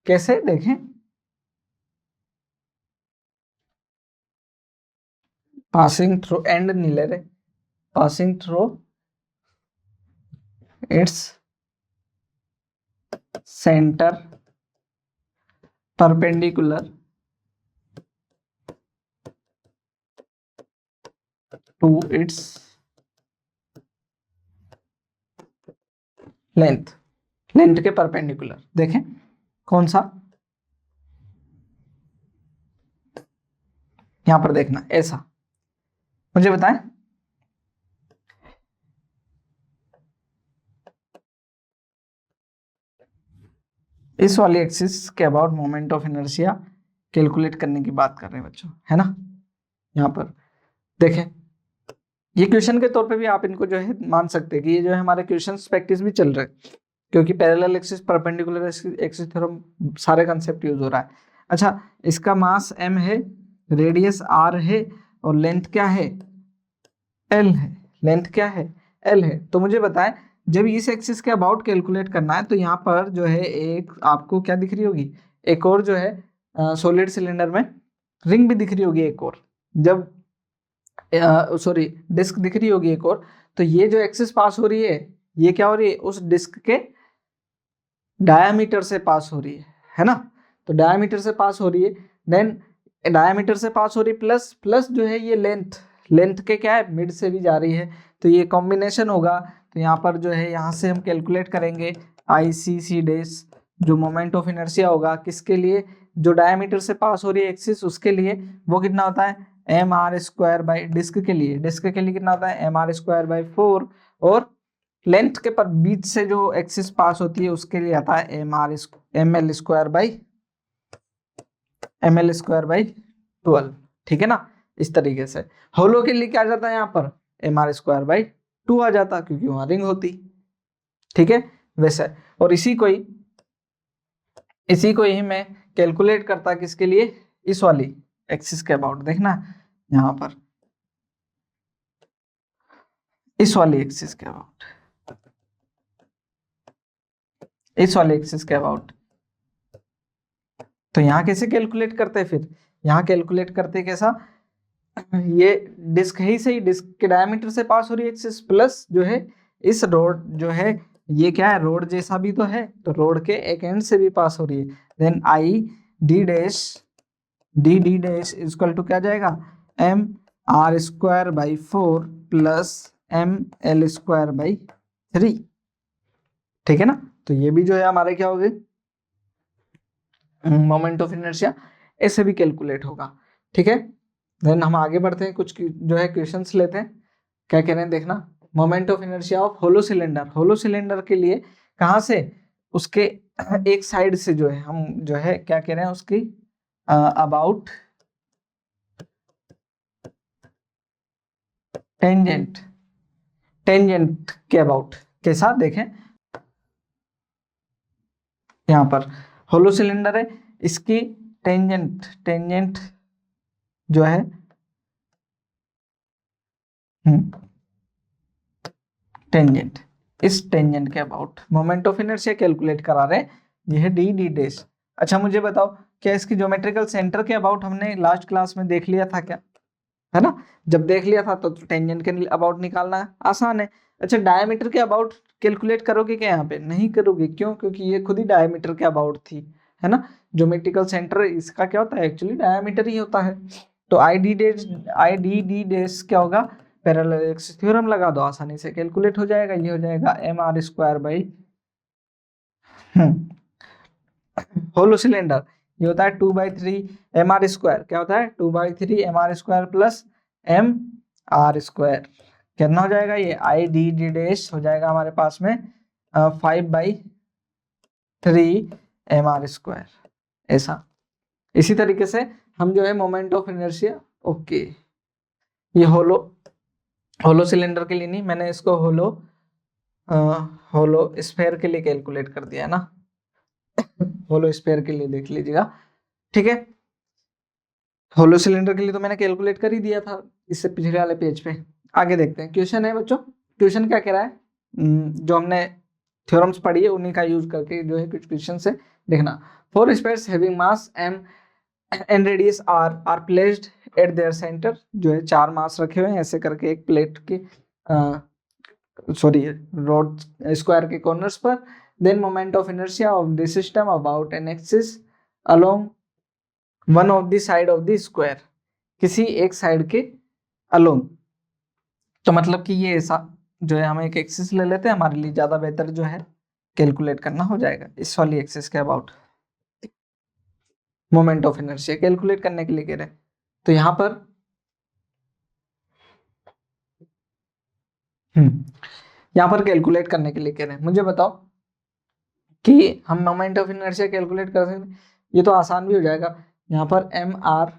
कैसे देखें, पासिंग थ्रू, एंड नहीं ले रहे, passing through its centre perpendicular to its length, length के परपेंडिकुलर, देखें कौन सा, यहां पर देखना ऐसा, मुझे बताएं इस वाली एक्सिस के about moment of inertia calculate करने की बात कर रहे हैं बच्चों, है ना। यहाँ पर देखें, ये क्वेश्चन के तौर पे भी आप इनको जो है मान सकते हैं कि ये जो है हमारे क्वेश्चन प्रैक्टिस भी चल रहे हैं, क्योंकि parallel axis perpendicular axis theorem सारे कंसेप्ट यूज हो रहा है। अच्छा, इसका मास m है, रेडियस r है, और लेंथ क्या है, l है, लेंथ क्या है, l है। तो मुझे बताएं जब इस एक्सिस के अबाउट कैलकुलेट करना है तो यहाँ पर जो है एक आपको क्या दिख रही होगी, एक और जो है सॉलिड सिलेंडर में रिंग भी दिख रही होगी एक और, जब सॉरी डिस्क दिख रही होगी एक और, तो ये जो एक्सिस पास हो रही है ये क्या हो रही है, उस डिस्क के डायामीटर से पास हो रही है ना। तो डायामीटर से पास हो रही है, देन डायामीटर से पास हो रही प्लस प्लस जो है ये लेंथ, लेंथ के क्या है, मिड से भी जा रही है, तो ये कॉम्बिनेशन होगा। तो यहाँ पर जो है यहाँ से हम कैलकुलेट करेंगे आई सी सी डैश, जो मोमेंट ऑफ इनर्शिया होगा किसके लिए, जो डायामीटर से पास हो रही है एक्सिस उसके लिए, वो कितना होता है mr² बाई, डिस्क के लिए कितना होता है mr² बाई 4, और लेंथ के पर बीच से जो एक्सिस पास होती है उसके लिए आता है ml² बाई 12, ठीक है ना। इस तरीके से। होलो के लिए क्या आ जाता है यहाँ पर, mr²/2 आ जाता क्योंकि वहां रिंग होती। ठीक है, वैसे। और इसी को ही मैं कैलकुलेट करता किसके लिए, इस वाली एक्सिस के अबाउट। देखना यहाँ पर इस वाली एक्सिस के अबाउट, इस वाले एक्सिस के अबाउट। तो यहाँ कैसे कैलकुलेट करते हैं फिर, यहाँ कैलकुलेट करते कैसा, ये डिस्क ही सही, डिस्क के डायमीटर से पास हो रही है एक्सिस, प्लस जो है इस रोड जो है ये क्या है, रोड जैसा भी तो है, तो रोड के एक एंड से भी पास हो रही है। Then I D dash equal to क्या जाएगा, mr²/4 प्लस ml²/3। ठीक है ना, तो ये भी जो है हमारे क्या हो गए, मोमेंट ऑफ इनर्शिया, ऐसे भी कैलकुलेट होगा। ठीक है, देन हम आगे बढ़ते हैं, कुछ जो है क्वेश्चंस लेते हैं। क्या कह रहे हैं देखना, moment of inertia of hollow cylinder. Hollow cylinder के लिए कहाँ से, उसके एक साइड से जो है हम जो है क्या कह रहे हैं, उसकी अबाउट टेंजेंट के अबाउट। कैसा देखें, यहाँ पर होलो सिलेंडर है, इसकी टेंजेंट जो है टेंजेंट, इस टेंजेंट के about moment of inertia calculate करा रहे हैं। ये है डी डैश। अच्छा मुझे बताओ, क्या इसकी ज्योमेट्रिकल सेंटर के अबाउट हमने लास्ट क्लास में देख लिया था क्या, है ना? जब देख लिया था तो टेंजेंट के अबाउट निकालना आसान है। अच्छा डायमीटर के अबाउट कैलकुलेट करोगे क्या, यहाँ पे नहीं करोगे, क्यों? क्योंकि ये खुद ही डायमीटर के अबाउट थी, है ना? ज्योमेट्रिकल सेंटर इसका क्या होता है, एक्चुअली डायमीटर ही होता है। तो आई डी डी डैश क्या होगा, पैरेलल एक्सिस थ्योरम लगा दो, आसानी से कैलकुलेट हो जाएगा। ये हो जाएगा mr² होलो सिलेंडर, ये होता है 2/3 mr², क्या होता है 2/3 mr² प्लस mr²। कितना हो जाएगा ये, आई डी डी डैश हो जाएगा हमारे पास में 5/3 mr², ऐसा। इसी तरीके से हम जो है मोमेंट ऑफ इनर्शिया, ओके ये होलो सिलेंडर के लिए नहीं, मैंने इसको होलो स्फेयर के लिए कैलकुलेट कर दिया है ना। होलो स्फेयर के लिए देख लीजिएगा। ठीक है, होलो सिलेंडर के लिए तो मैंने कैलकुलेट कर ही दिया था इससे पिछले वाले पेज पे। आगे देखते हैं, क्वेश्चन है बच्चों। क्वेश्चन क्या कह रहा है, जो हमने थ्योरम्स पढ़ी है उन्हीं का यूज करके जो है कुछ क्वेश्चन है। देखना, 4 spheres having mass m and radius r placed at there centre, जो है 4 मास रखे हुए हैं ऐसे करके एक प्लेट के रोड स्क्वायर के कॉर्नर्स पर। Then moment of inertia of the system about an axis along one of the side of the square, किसी एक साइड के अलोंग। तो मतलब कि ये ऐसा जो है, हम एक एक्सिस ले लेते हैं, हमारे लिए ज्यादा बेहतर जो है कैलकुलेट करना हो जाएगा। इस वाली एक्सिस के about moment of inertia calculate करने के लिए कह रहे हैं। तो यहाँ पर कैलकुलेट करने के लिए कह रहे हैं, मुझे बताओ कि हम मोमेंट ऑफ इनर्शिया कैलकुलेट कर सकते हैं। ये तो आसान भी हो जाएगा। यहाँ पर mr,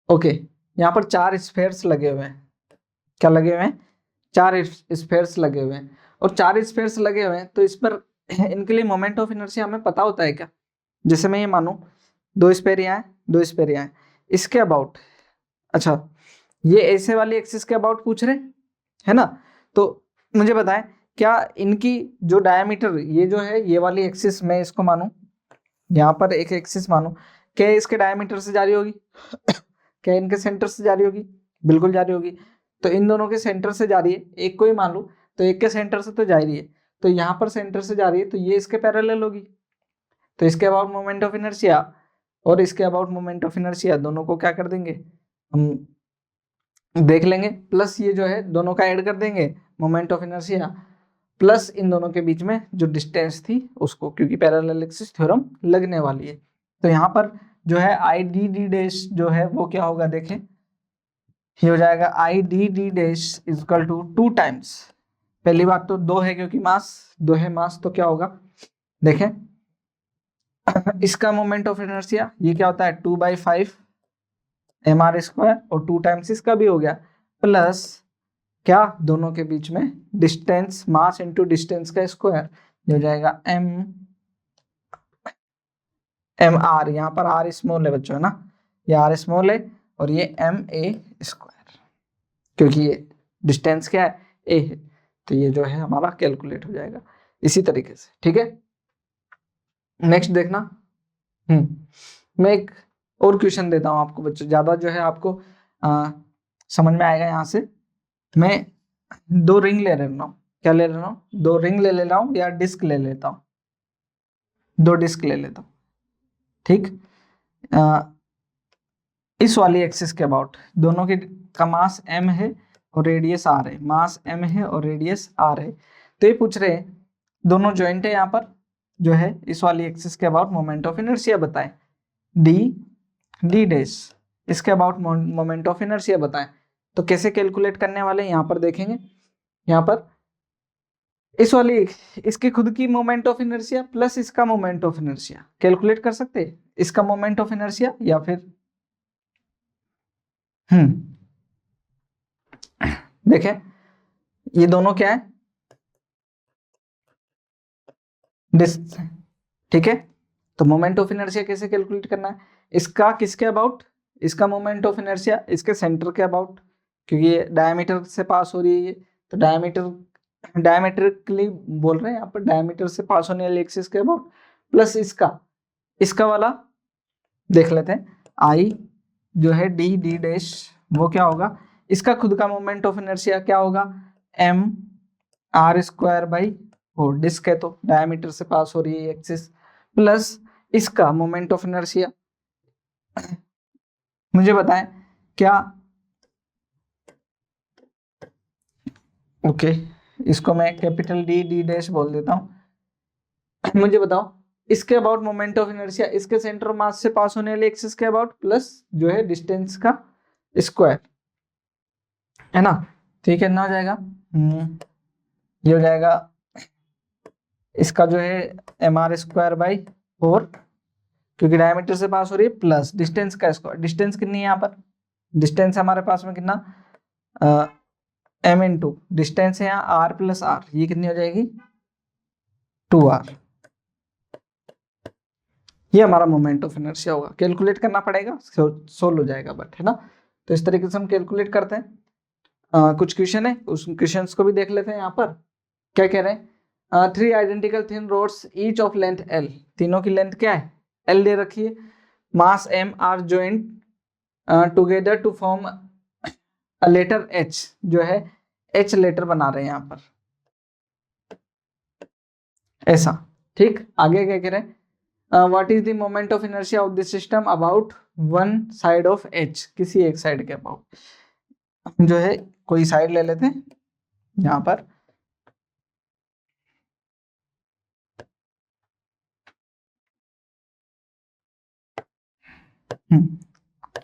ओके यहाँ पर 4 स्फेयर्स लगे हुए हैं। क्या लगे हुए हैं, 4 स्फेयर्स लगे हुए हैं। और 4 स्फेयर्स लगे हुए हैं तो इस पर इनके लिए मोमेंट ऑफ इनर्शिया हमें पता होता है क्या? जैसे मैं ये मानूं 2 स्फेयर यहाँ है, 2 स्फेयर यहाँ है, इसके अबाउट, अच्छा ये ऐसे वाली एक्सिस के अबाउट पूछ रहे है ना। तो मुझे बताएं, क्या इनकी जो डायमीटर ये जो है, ये वाली एक्सिस मैं इसको मानूं, यहाँ पर एक एक्सिस मानूं, क्या इसके डायमीटर से जा रही होगी? क्या इनके सेंटर से जा रही होगी? बिल्कुल जा रही होगी। तो इन दोनों के सेंटर से जा रही है, एक को ही मान लूं, तो एक के सेंटर से तो जा रही है, तो यहाँ पर सेंटर से जा रही है, तो ये इसके पैरेलल होगी। तो इसके अबाउट मोमेंट ऑफ इनर्शिया और इसके अबाउट मोमेंट ऑफ इनर्शिया दोनों को क्या कर देंगे, हम देख लेंगे, प्लस ये जो है दोनों का ऐड कर देंगे, मोमेंट ऑफ इनर्शिया प्लस इन दोनों के बीच में जो डिस्टेंस थी उसको, क्योंकि पैरेलल एक्सिस थ्योरम लगने वाली है। तो यहाँ पर जो है आई डी डी डैश जो है वो क्या होगा, देखें ये हो जाएगा I D D dash equal to 2 times, पहली बात तो 2 है क्योंकि मास 2 है, मास तो क्या होगा देखें इसका मोमेंट ऑफ इनर्शिया ये क्या होता है 2/5 mr² और 2 टाइम्स इसका भी हो गया, प्लस क्या, दोनों के बीच में डिस्टेंस, मास इंटू डिस्टेंस का स्क्वायर, हो जाएगा mr, यहाँ पर r स्मॉल है बच्चों, है ना, ये r स्मॉल है और ये ma², क्योंकि ये डिस्टेंस क्या है, a है, तो ये जो है हमारा कैलकुलेट हो जाएगा इसी तरीके से। ठीक है, नेक्स्ट देखना। मैं एक और क्वेश्चन देता हूँ आपको बच्चों, ज्यादा जो है आपको समझ में आएगा। यहाँ से मैं 2 रिंग ले रहा हूँ, क्या ले रहा हूँ, 2 रिंग ले रहा हूँ या डिस्क ले लेता हूँ, 2 डिस्क ले लेता हूँ। ठीक, इस वाली एक्सिस के अबाउट दोनों के का मास m है और रेडियस r है, मास m है और रेडियस r है। तो ये पूछ रहे हैं, दोनों जॉइंट है यहाँ पर, जो है इस वाली एक्सिस के अबाउट मोमेंट ऑफ इनर्शिया बताएं, d डैश, इसके अबाउट मोमेंट ऑफ इनर्शिया बताएं। तो कैसे कैलकुलेट करने वाले हैं यहाँ पर देखेंगे। यहाँ पर इस वाली, इसकी खुद की मोमेंट ऑफ इनर्शिया प्लस इसका मोमेंट ऑफ इनर्शिया कैलकुलेट कर सकते हैं, इसका मोमेंट ऑफ इनर्शिया या फिर देखें, ये दोनों क्या है, डिस्क। ठीक है, तो मोमेंट ऑफ इनर्शिया कैसे कैलकुलेट करना है, इसका किसके अबाउट, इसका मोमेंट ऑफ इनर्शिया इसके सेंटर के अबाउट, क्योंकि ये डायमीटर से पास हो रही है, तो डायमीटरली बोल रहे हैं यहाँ पर, डायमीटर से पास होने वाली एक्सिस के अबाउट, प्लस इसका वाला देख लेते हैं, आई जो है डी डैश, वो क्या होगा, इसका खुद का मोमेंट ऑफ इनर्शिया क्या होगा, mr²/4, डिस्क है तो डायमीटर से पास हो रही है एक्सिस, प्लस इसका मोमेंट ऑफ इनर्शिया। मुझे बताएं क्या, ओके, इसको मैं कैपिटल डी डैश बोल देता हूं। मुझे बताओ इसके अबाउट मोमेंट ऑफ इनर्शिया, इसके सेंटर मास से पास होने वाले एक्सिस के अबाउट, प्लस जो है डिस्टेंस का स्क्वायर, है ना। ठीक है, ना हो जाएगा, ये हो जाएगा इसका जो है mr²/4, क्योंकि डायमीटर से पास हो रही है, प्लस डिस्टेंस का स्क्वायर, डिस्टेंस कितनी है यहाँ पर, डिस्टेंस हमारे पास में कितना, m इंटू डिस्टेंस है यहाँ r प्लस r, ये कितनी हो जाएगी 2r, ये हमारा मोमेंट ऑफ इनर्शिया होगा। कैलकुलेट करना पड़ेगा, सोल्व हो जाएगा बट, है ना। तो इस तरीके से हम कैलकुलेट करते हैं। कुछ क्वेश्चन है, उस क्वेश्चंस को भी देख लेते हैं। यहाँ पर क्या कह रहे हैं, 3 identical thin rods each of length l, तीनों की लेंथ क्या है, l दे रखी है, mass m are joint together to form a letter h, जो है h लेटर बना रहे हैं यहाँ पर, ऐसा। ठीक, आगे क्या कह रहे हैं, what is the moment of inertia of this system about one side of h, किसी एक साइड के अबाउट, जो है कोई साइड ले लेते हैं यहाँ पर,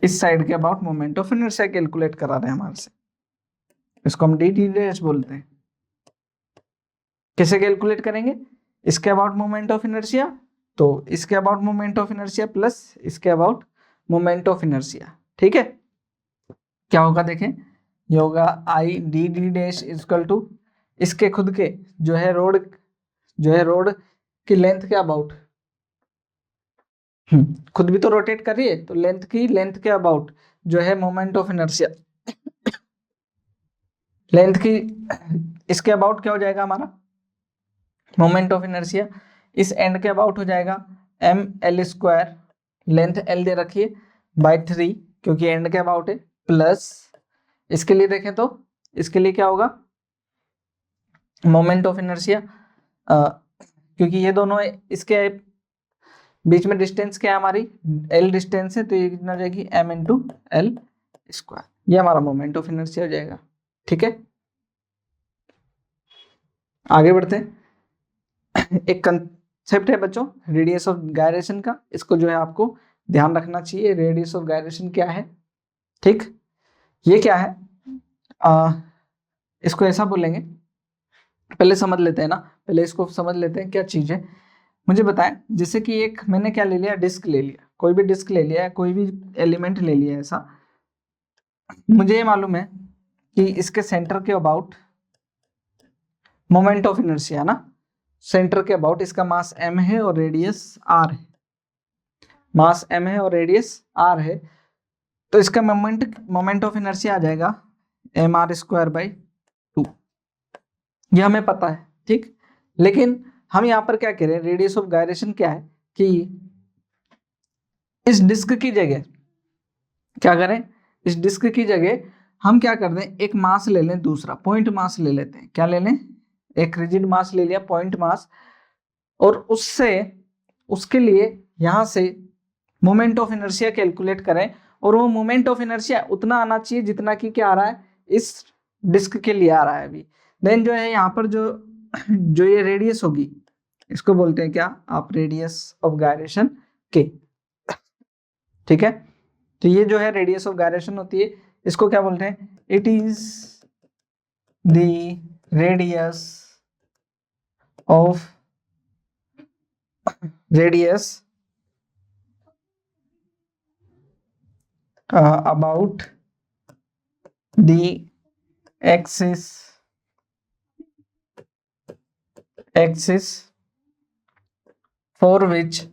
इस साइड के about moment of inertia calculate करा रहे हैं हमारे से, इसको हम डी डैश बोलते हैं। कैसे कैलकुलेट करेंगे, इसके अबाउट मोमेंट ऑफ इनर्शिया, तो इसके about moment of inertia plus इसके अबाउट मोमेंट ऑफ इनर्शिया। ठीक है, क्या होगा देखें, ये होगा I D dash equal to इसके खुद के जो है रोड की लेंथ के अबाउट, खुद भी तो रोटेट कर रही है, तो लेंथ के अबाउट जो है मोमेंट ऑफ इनर्शिया, लेंथ की इसके अबाउट क्या हो जाएगा हमारा मोमेंट ऑफ इनर्शिया, इस एंड के अबाउट हो जाएगा ml², लेंथ l दे रखिए बाय 3, क्योंकि एंड के अबाउट है, प्लस इसके लिए देखें तो इसके लिए क्या होगा मोमेंट ऑफ इनर्शिया, क्योंकि ये दोनों इसके बीच में डिस्टेंस क्या है हमारी, l डिस्टेंस है, तो ये कितना हो जाएगी m इंटू l², ये हमारा मोमेंट ऑफ इनर्शिया हो जाएगा। ठीक है, आगे बढ़ते हैं। एक कंसेप्ट है बच्चों रेडियस ऑफ गायरेशन का, इसको जो है आपको ध्यान रखना चाहिए, रेडियस ऑफ गायरेशन क्या है। ठीक, ये क्या है, इसको ऐसा बोलेंगे, पहले समझ लेते हैं ना, पहले इसको समझ लेते हैं क्या चीज है। मुझे बताएं, जैसे कि एक मैंने क्या ले लिया, डिस्क ले लिया, कोई भी डिस्क ले लिया, कोई भी एलिमेंट ले लिया ऐसा, मुझे ये मालूम है कि इसके सेंटर के अबाउट मोमेंट ऑफ इनर्शिया ना, सेंटर के अबाउट इसका मास m है और रेडियस r है, मास m है और रेडियस r है, तो इसका मोमेंट ऑफ इनर्शिया आ जाएगा mr²/2। ये हमें पता है, ठीक। लेकिन हम यहाँ पर क्या कह रहे हैं, रेडियस ऑफ गायरेशन क्या है कि इस डिस्क की जगह क्या करें, इस डिस्क की जगह हम क्या कर दें, एक मास ले लें, दूसरा पॉइंट मास ले लेते हैं। क्या ले लें, एक रिजिड मास ले लिया, पॉइंट मास, और उससे उसके लिए यहां से मोमेंट ऑफ इनर्शिया कैलकुलेट करें, और वो मोमेंट ऑफ इनर्शिया उतना आना चाहिए जितना कि क्या आ रहा है, इस डिस्क के लिए आ रहा है अभी। देन जो है यहाँ पर जो ये रेडियस होगी, इसको बोलते हैं क्या आप, रेडियस ऑफ गायरेशन के, ठीक है। तो ये जो है रेडियस ऑफ गायरेशन होती है, इसको क्या बोलते हैं, it is the radius about the axis for which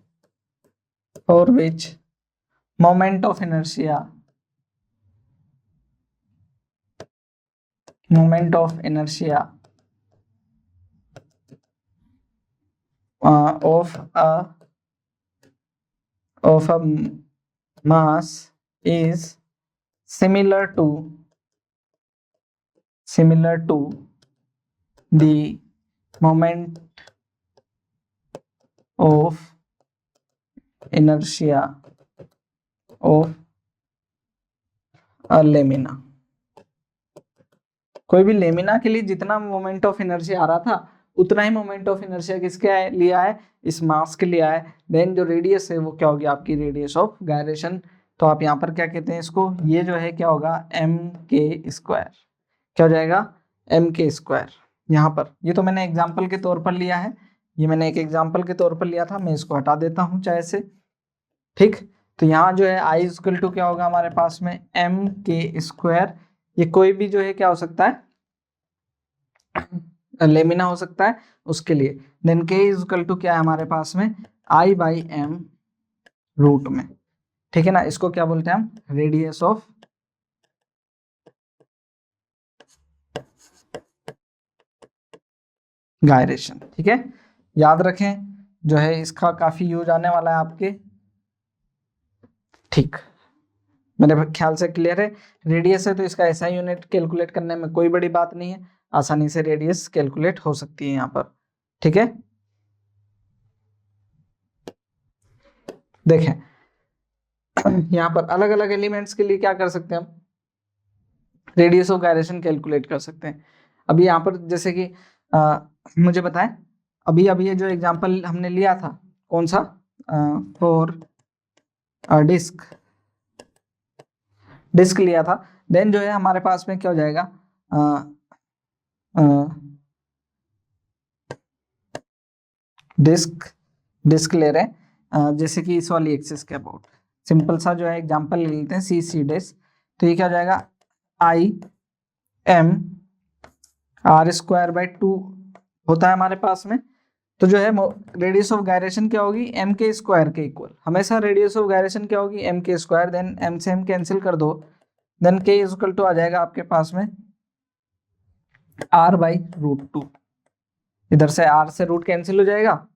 moment of inertia of a mass is similar to the moment of inertia of a lamina। कोई भी लेमिना के लिए जितना मोमेंट ऑफ इनर्शिया आ रहा था, उतना ही मोमेंट ऑफ इनर्शिया किसके लिए आया, इस मास के लिए आया। देन जो रेडियस है वो क्या होगी आपकी, रेडियस ऑफ गायरेशन। तो आप यहाँ पर क्या कहते हैं इसको, ये जो है क्या होगा, m²। क्या हो जाएगा, m²। यहाँ पर ये तो मैंने एग्जाम्पल के तौर पर लिया है, ये मैंने एक एग्जाम्पल के तौर पर लिया था, मैं इसको हटा देता हूँ चाहे से, ठीक। तो यहाँ जो है I = क्या होगा हमारे पास में, m²। ये कोई भी जो है क्या हो सकता है, लेमिना हो सकता है उसके लिए। देन k = क्या है हमारे पास में, I/m रूट में, ठीक है ना। इसको क्या बोलते हैं हम, रेडियस ऑफ गायरेशन, ठीक है। याद रखें, जो है इसका काफी यूज आने वाला है आपके, ठीक। मेरे ख्याल से क्लियर है। रेडियस है तो इसका SI यूनिट कैलकुलेट करने में कोई बड़ी बात नहीं है, आसानी से रेडियस कैलकुलेट हो सकती है यहाँ पर, ठीक है। देखें यहाँ पर अलग अलग एलिमेंट्स के लिए क्या कर सकते हैं हम, रेडियस ऑफ गायरेशन कैलकुलेट कर सकते हैं। अभी यहाँ पर जैसे कि मुझे बताएं, अभी ये जो एग्जांपल हमने लिया था, कौन सा, फॉर डिस्क लिया था। देन जो है हमारे पास में क्या हो जाएगा, डिस्क ले रहे हैं, जैसे कि इस वाली एक्सिस के अबाउट, सिंपल सा जो है एग्जांपल ले लेते हैं, सी डिस्क। तो ये क्या हो जाएगा, ImR²/2 होता है हमारे पास में। तो जो है रेडियस ऑफ गायरेशन क्या होगी, m² के इक्वल, हमेशा रेडियस ऑफ गायरेशन क्या होगी, m²। देन m से m कैंसिल कर दो, देन k = आ जाएगा आपके पास में R/√2। इधर से R से रूट कैंसिल हो जाएगा,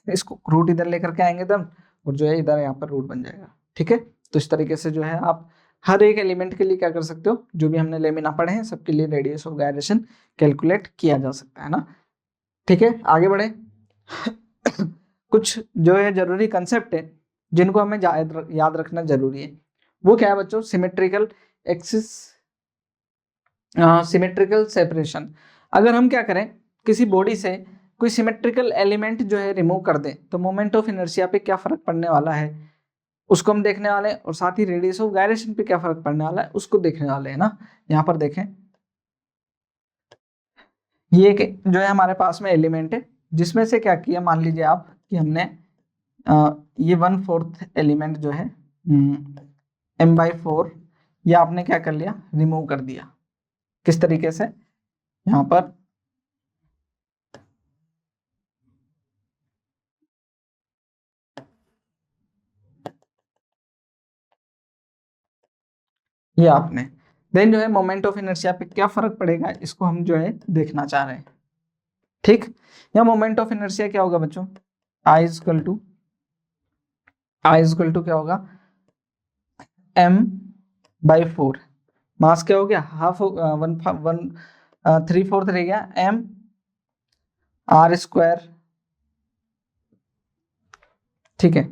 इसको रूट इधर लेकर के आएंगे तब, और जो है इधर यहाँ पर रूट बन जाएगा, ठीक है। तो इस तरीके से जो है आप हर एक एलिमेंट के लिए क्या कर सकते हो, जो भी हमने लेमिना पढ़े हैं सबके लिए रेडियस ऑफ गायरेशन कैलकुलेट किया जा सकता है ना, ठीक है। आगे बढ़े कुछ जो है जरूरी कंसेप्ट है जिनको हमें याद रखना जरूरी है। वो क्या है बच्चों, सिमेट्रिकल एक्सिस, सिमेट्रिकल सेपरेशन। अगर हम क्या करें, किसी बॉडी से कोई सिमेट्रिकल एलिमेंट जो है रिमूव कर दें, तो मोमेंट ऑफ इनर्शिया पे क्या फर्क पड़ने वाला है उसको हम देखने वाले हैं, और साथ ही रेडियस ऑफ गायरेशन पे क्या फर्क पड़ने वाला है उसको देखने वाले हैं ना। यहाँ पर देखें, ये जो है हमारे पास में एलिमेंट है, जिसमें से क्या किया, मान लीजिए आप कि हमने ये 1/4 एलिमेंट जो है m/4 ये आपने क्या कर लिया, रिमूव कर दिया। किस तरीके से, यहाँ पर ये आपने, देन जो है मोमेंट ऑफ इनर्शिया पे क्या फर्क पड़ेगा, इसको हम जो है देखना चाह रहे हैं। ठीक, या मोमेंट ऑफ इनर्शिया क्या होगा बच्चों, आई इजकल टू क्या होगा, m/4, मास क्या हो गया, हाफ 3/4 रह गया, m/r²। ठीक है,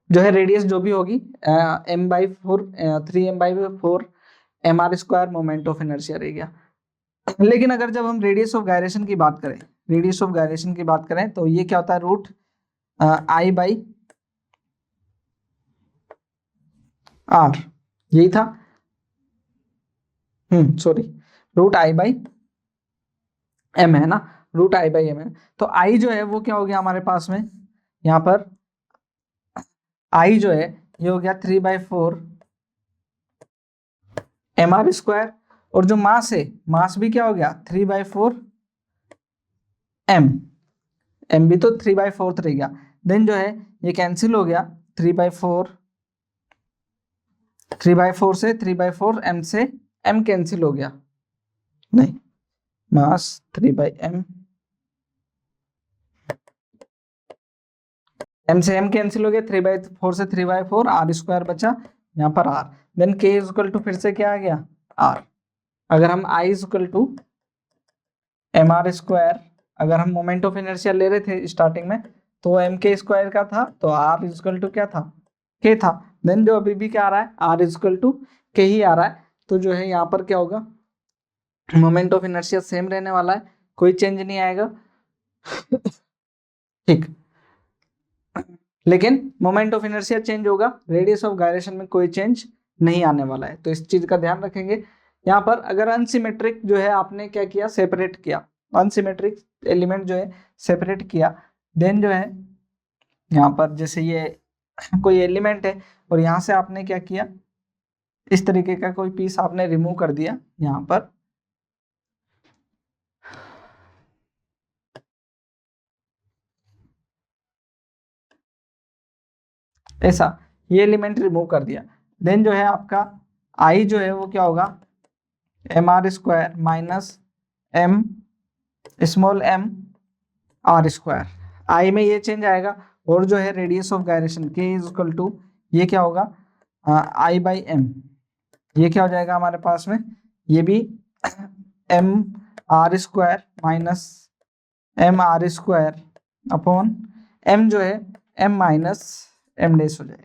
जो है रेडियस जो भी होगी m/4, 3m/4 mr² moment of inertia रह गया। लेकिन अगर जब हम रेडियस ऑफ गायरेशन की बात करें, तो ये क्या होता है, रूट I/r, यही था, सॉरी, रूट I/m है ना, रूट I/m है। तो I जो है वो क्या हो गया हमारे पास में, यहाँ पर I जो है ये हो गया 3/4 mr², और जो मास है, मास भी क्या हो गया 3/4 m भी तो 3/4 रह गया। देन जो है ये कैंसिल हो गया, 3/4 से 3/4 m से m कैंसिल हो गया, नहीं, मास 3/m, m से m कैंसिल हो गया, 3/4 से 3/4 r² बचा, यहाँ पर r। Then k equal to फिर से क्या आ गया, r। अगर हम I इक्वल टू mr², अगर हम मोमेंट ऑफ इनर्शिया ले रहे थे स्टार्टिंग में, तो mk² का था, तो r इक्वल टू क्या था, k था। देन जो अभी भी क्या आ रहा है, r इक्वल टू k ही आ रहा है। तो जो है यहाँ पर क्या होगा, मोमेंट ऑफ इनर्शिया सेम रहने वाला है, कोई चेंज नहीं आएगा। ठीक, लेकिन मोमेंट ऑफ इनर्शिया चेंज होगा, रेडियस ऑफ गायरेशन में कोई चेंज नहीं आने वाला है, तो इस चीज का ध्यान रखेंगे। यहाँ पर अगर अनसिमेट्रिक जो है आपने क्या किया, सेपरेट किया, अनसिमेट्रिक एलिमेंट जो है सेपरेट किया, देन जो है यहाँ पर जैसे ये कोई एलिमेंट है और यहाँ से आपने क्या किया, इस तरीके का कोई पीस आपने रिमूव कर दिया यहाँ पर, ऐसा ये एलिमेंट रिमूव कर दिया। देन जो है आपका आई जो है वो क्या होगा, mr² minus m small m r², I में ये चेंज आएगा, और जो है radius of gyration k is equal to, ये क्या होगा I/m, ये क्या हो जाएगा हमारे पास में, ये भी mr² minus mr² upon m जो है m माइनस m डैश हो जाएगा।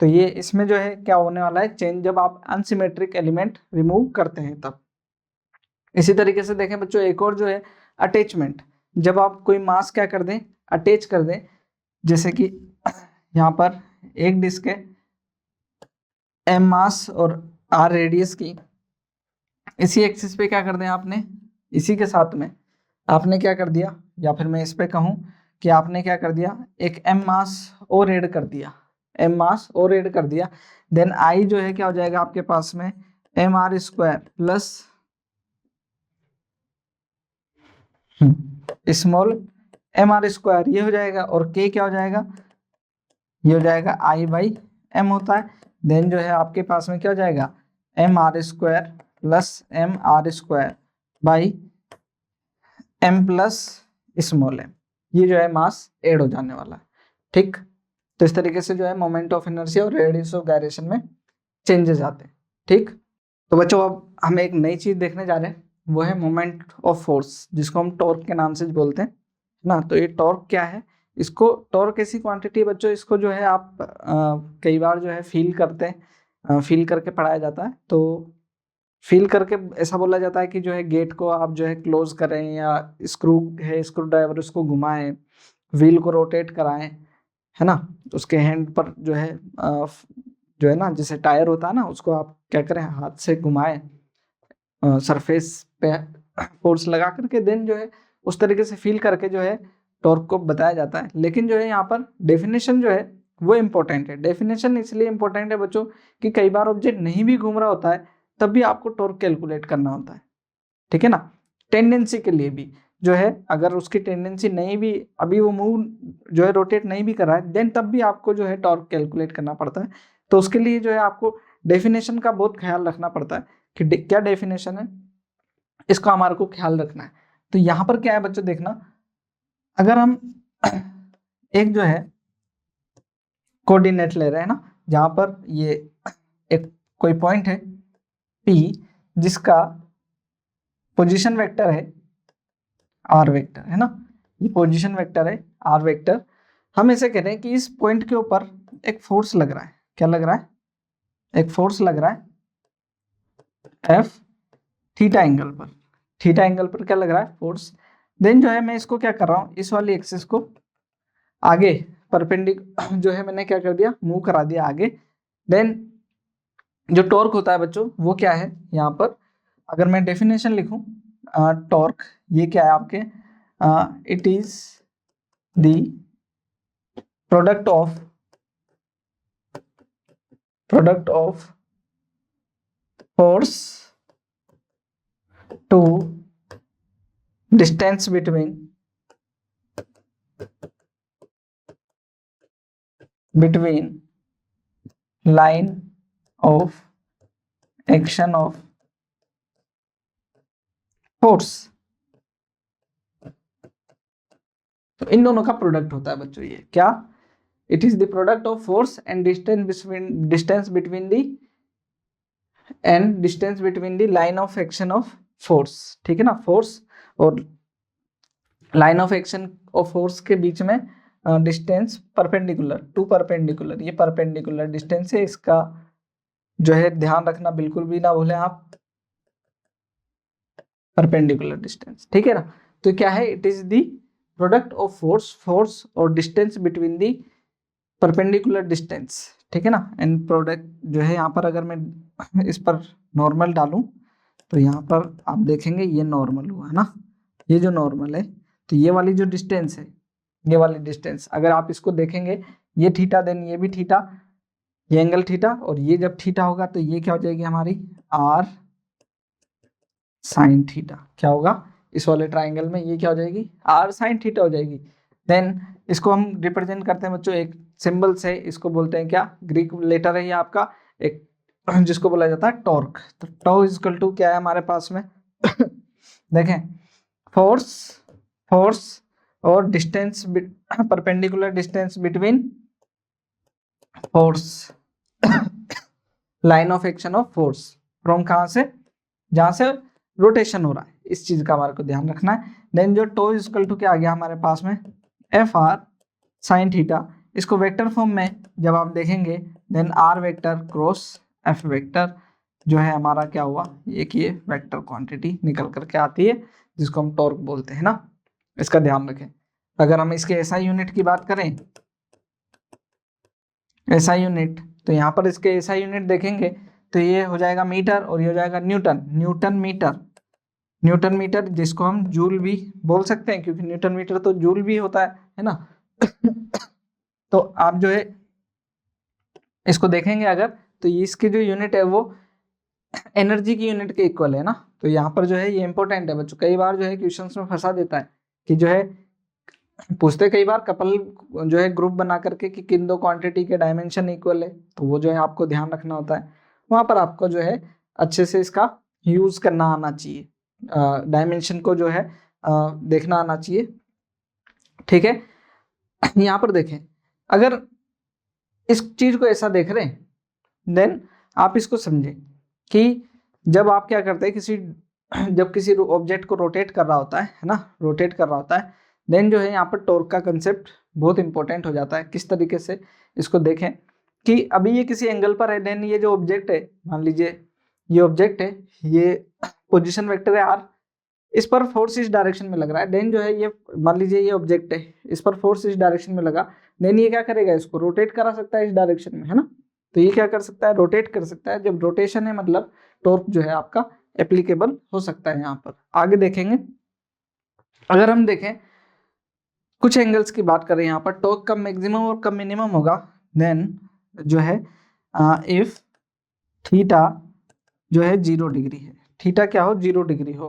तो ये इसमें जो है क्या होने वाला है, चेंज जब आप अनसिमेट्रिक एलिमेंट रिमूव करते हैं तब। इसी तरीके से देखें बच्चों, एक और जो है अटैचमेंट, जब आप कोई मास क्या कर दें, अटैच कर दें, जैसे कि यहाँ पर एक डिस्क है, m मास और r रेडियस की, इसी एक्सिस पे क्या कर दें आपने, इसी के साथ में आपने क्या कर दिया, या फिर मैं इस पे कहूँ कि आपने क्या कर दिया, एक m मास और ऐड कर दिया, देन I जो है क्या हो जाएगा आपके पास में, mr² प्लस स्मॉल mr², ये हो जाएगा, और k क्या हो जाएगा, ये हो जाएगा I/m होता है। देन जो है आपके पास में क्या हो जाएगा, mr² plus mr² by m plus small m, ये जो है मास ऐड हो जाने वाला है। ठीक, तो इस तरीके से जो है मोमेंट ऑफ इनर्शिया और रेडियस ऑफ गायरेशन में चेंजेस आते हैं। ठीक, तो बच्चों अब हम एक नई चीज देखने जा रहे हैं, वो है मोमेंट ऑफ फोर्स, जिसको हम टॉर्क के नाम से बोलते हैं ना। तो ये टॉर्क क्या है, इसको, टॉर्क ऐसी क्वांटिटी है बच्चों, इसको जो है आप कई बार जो है फील करते हैं, फील करके पढ़ाया जाता है। तो फील करके ऐसा बोला जाता है कि जो है गेट को आप जो है क्लोज करें, या स्क्रू है, स्क्रू ड्राइवर उसको घुमाएं, व्हील को रोटेट कराएं, है ना, उसके हैंड पर जो है जो है ना, जैसे टायर होता है ना, उसको आप क्या करें, हाथ से घुमाएं सरफेस पे फोर्स लगा करके, देन जो है उस तरीके से फील करके जो है टॉर्क को बताया जाता है। लेकिन जो है यहाँ पर डेफिनेशन जो है वो इंपॉर्टेंट है। डेफिनेशन इसलिए इंपॉर्टेंट है बच्चों कि कई बार ऑब्जेक्ट नहीं भी घूम रहा होता है तब भी आपको टॉर्क कैलकुलेट करना होता है, ठीक है ना। टेंडेंसी के लिए भी जो है, अगर उसकी टेंडेंसी नहीं भी, अभी वो मूव जो है रोटेट नहीं भी कर रहा है, देन तब भी आपको जो है टॉर्क कैलकुलेट करना पड़ता है। तो उसके लिए जो है आपको डेफिनेशन का बहुत ख्याल रखना पड़ता है कि क्या डेफिनेशन है, इसका हमारे को ख्याल रखना है। तो यहाँ पर क्या है बच्चों, देखना, अगर हम एक जो है कोऑर्डिनेट ले रहे हैं ना, जहां पर ये एक कोई पॉइंट है P जिसका पोजीशन वेक्टर है r वेक्टर, है ना, ये पोजीशन वेक्टर है r वेक्टर। हम ऐसे कह रहे हैं कि इस पॉइंट के ऊपर एक फोर्स लग रहा है। क्या लग रहा है? एक फोर्स लग रहा है F थीटा एंगल पर। थीटा एंगल पर क्या लग रहा है? फोर्स। देन जो है मैं इसको क्या कर रहा हूँ, इस वाली एक्सिस को आगे परपेंडिकुलर जो है मैंने क्या कर दिया, मूव करा दिया आगे। देन जो टॉर्क होता है बच्चों वो क्या है, यहाँ पर अगर मैं डेफिनेशन लिखूं टॉर्क, ये क्या है आपके, it is the product of force to distance between line of action of force. तो इन दोनों का प्रोडक्ट होता है बच्चों ये क्या, it is the product of force and distance between the line of action of force, ठीक है ना। फोर्स और line of action of force के बीच में डिस्टेंस परपेंडिकुलर टू परपेंडिकुलर, ये परपेंडिकुलर डिस्टेंस है, इसका जो है ध्यान रखना, बिल्कुल भी ना भूलें आप, परपेंडिकुलर डिस्टेंस, ठीक है ना। तो क्या है, it is the product of force और distance between the perpendicular distance, ठीक है ना। एंड प्रोडक्ट जो है यहाँ पर अगर मैं इस पर नॉर्मल डालूं तो यहाँ पर आप देखेंगे ये नॉर्मल हुआ है ना, ये जो नॉर्मल है, तो ये वाली जो डिस्टेंस है, ये वाली डिस्टेंस अगर आप इसको देखेंगे, ये थीटा, देन ये भी थीटा, ये एंगल थीटा, और ये जब थीटा होगा तो ये क्या हो जाएगी हमारी r साइन थीटा। क्या होगा इस वाले ट्राइंगल में, ये क्या हो जाएगी, r साइन थीटा हो जाएगी। देन इसको हम रिप्रेजेंट करते हैं बच्चों एक सिंबल से, इसको बोलते हैं क्या, ग्रीक लेटर है ये आपका एक, जिसको बोला जाता है टॉर्क। तो टॉ इज इक्वल टू क्या है हमारे पास में देखें, फोर्स और distance, perpendicular distance between force line of action of force from कहां से, जहां से रोटेशन हो रहा है, इस चीज का हमारे को ध्यान रखना है। देन जो टो इज इक्वल टू क्या आ गया हमारे पास में, एफ आर साइन थीटा, इसको वेक्टर फॉर्म में जब आप देखेंगे, then R vector cross F vector जो है हमारा क्या हुआ, एक ये वेक्टर क्वांटिटी निकल करके आती है जिसको हम टॉर्क बोलते हैं ना, इसका ध्यान रखें। अगर हम इसके एसआई यूनिट की बात करें, एसआई यूनिट, तो यहाँ पर इसके एसआई यूनिट देखेंगे तो ये हो जाएगा मीटर और ये हो जाएगा न्यूटन मीटर, जिसको हम जूल भी बोल सकते हैं क्योंकि न्यूटन मीटर तो जूल भी होता है ना तो आप जो है इसको देखेंगे अगर, तो इसकी जो यूनिट है वो एनर्जी की यूनिट के इक्वल है ना। तो यहाँ पर जो है ये इंपॉर्टेंट है बच्चों, कई बार जो है क्वेश्चंस में फंसा देता है कि जो है पूछते कई बार कपल जो है ग्रुप बना करके कि किन दो क्वांटिटी के डायमेंशन इक्वल है, तो वो जो है आपको ध्यान रखना होता है, वहां पर आपको जो है अच्छे से इसका यूज करना आना चाहिए, डायमेंशन को जो है देखना आना चाहिए, ठीक है। यहाँ पर देखें, अगर इस चीज को ऐसा देख रहे हैं, देन आप इसको समझें कि जब आप क्या करते हैं, जब किसी ऑब्जेक्ट को रोटेट कर रहा होता है ना, रोटेट कर रहा होता है, देन जो है यहाँ पर टॉर्क का कंसेप्ट बहुत इंपॉर्टेंट हो जाता है। किस तरीके से इसको देखें कि अभी ये किसी एंगल पर है, देन ये जो ऑब्जेक्ट है, मान लीजिए ये ऑब्जेक्ट है, ये पोजीशन वेक्टर है आर, इस पर फोर्स इस डायरेक्शन में लग रहा है, देन जो है ये मान लीजिए ये ऑब्जेक्ट है, इस पर फोर्स इस डायरेक्शन में लगा, देन ये क्या करेगा, इसको रोटेट करा सकता है इस डायरेक्शन में, है ना। तो ये क्या कर सकता है, रोटेट कर सकता है। जब रोटेशन है मतलब टॉर्क जो है आपका एप्लीकेबल हो सकता है। यहाँ पर आगे देखेंगे, अगर हम देखें कुछ एंगल्स की बात करें, यहाँ पर टॉर्क कब मैक्सिमम और कब मिनिमम होगा, देन जो है इफ थीटा जो है 0 डिग्री है, थीटा क्या हो 0 डिग्री हो,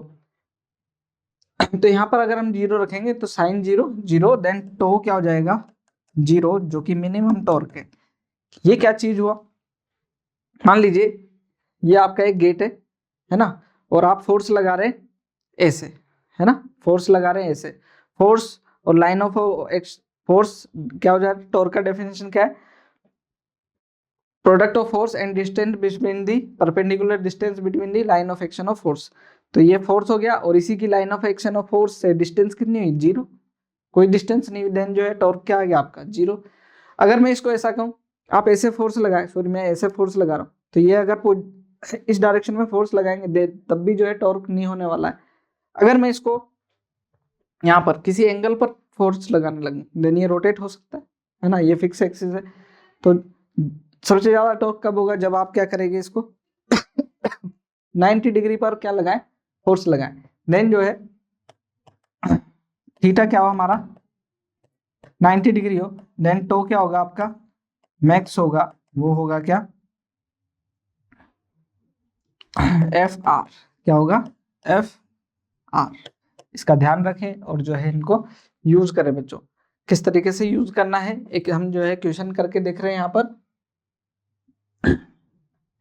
तो यहाँ पर अगर हम 0 रखेंगे तो साइन 0 0, देन टो क्या हो जाएगा 0, जो कि मिनिमम टॉर्क है। ये क्या चीज हुआ, मान लीजिए ये आपका एक गेट है ना, और आप फोर्स लगा रहे हैं ऐसे, है ना, फोर्स लगा रहे हैं ऐसे, फोर्स और लाइन ऑफ फोर्स क्या हो जाएगा, टॉर्क का डेफिनेशन क्या है, product of force and distance between the perpendicular distance between the line of action of force. तो ये फोर्स हो गया और इसी की line of action of force से डिस्टेंस कितनी हुई 0, कोई डिस्टेंस नहीं, देन जो है टॉर्क क्या आ गया आपका 0। अगर मैं इसको ऐसा कहूँ, आप ऐसे फोर्स लगाए, सॉरी मैं ऐसे फोर्स लगा रहा हूँ, तो ये अगर इस डायरेक्शन में फोर्स लगाएंगे तब भी जो है टॉर्क नहीं होने वाला है। अगर मैं इसको यहाँ पर किसी एंगल पर फोर्स लगाने लगूँ, देन ये रोटेट हो सकता है ना, ये फिक्स एक्सिस है। तो सबसे ज्यादा टॉर्क कब होगा, जब आप क्या करेंगे इसको 90 डिग्री पर क्या लगाएं, फोर्स लगाएं, देन जो है थीटा क्या हो हमारा 90 डिग्री हो, देन टो क्या होगा आपका मैक्स होगा, वो होगा क्या एफ आर, क्या होगा एफ आर। इसका ध्यान रखें और जो है इनको यूज करें बच्चों। किस तरीके से यूज करना है, एक हम जो है क्वेश्चन करके देख रहे हैं यहाँ पर,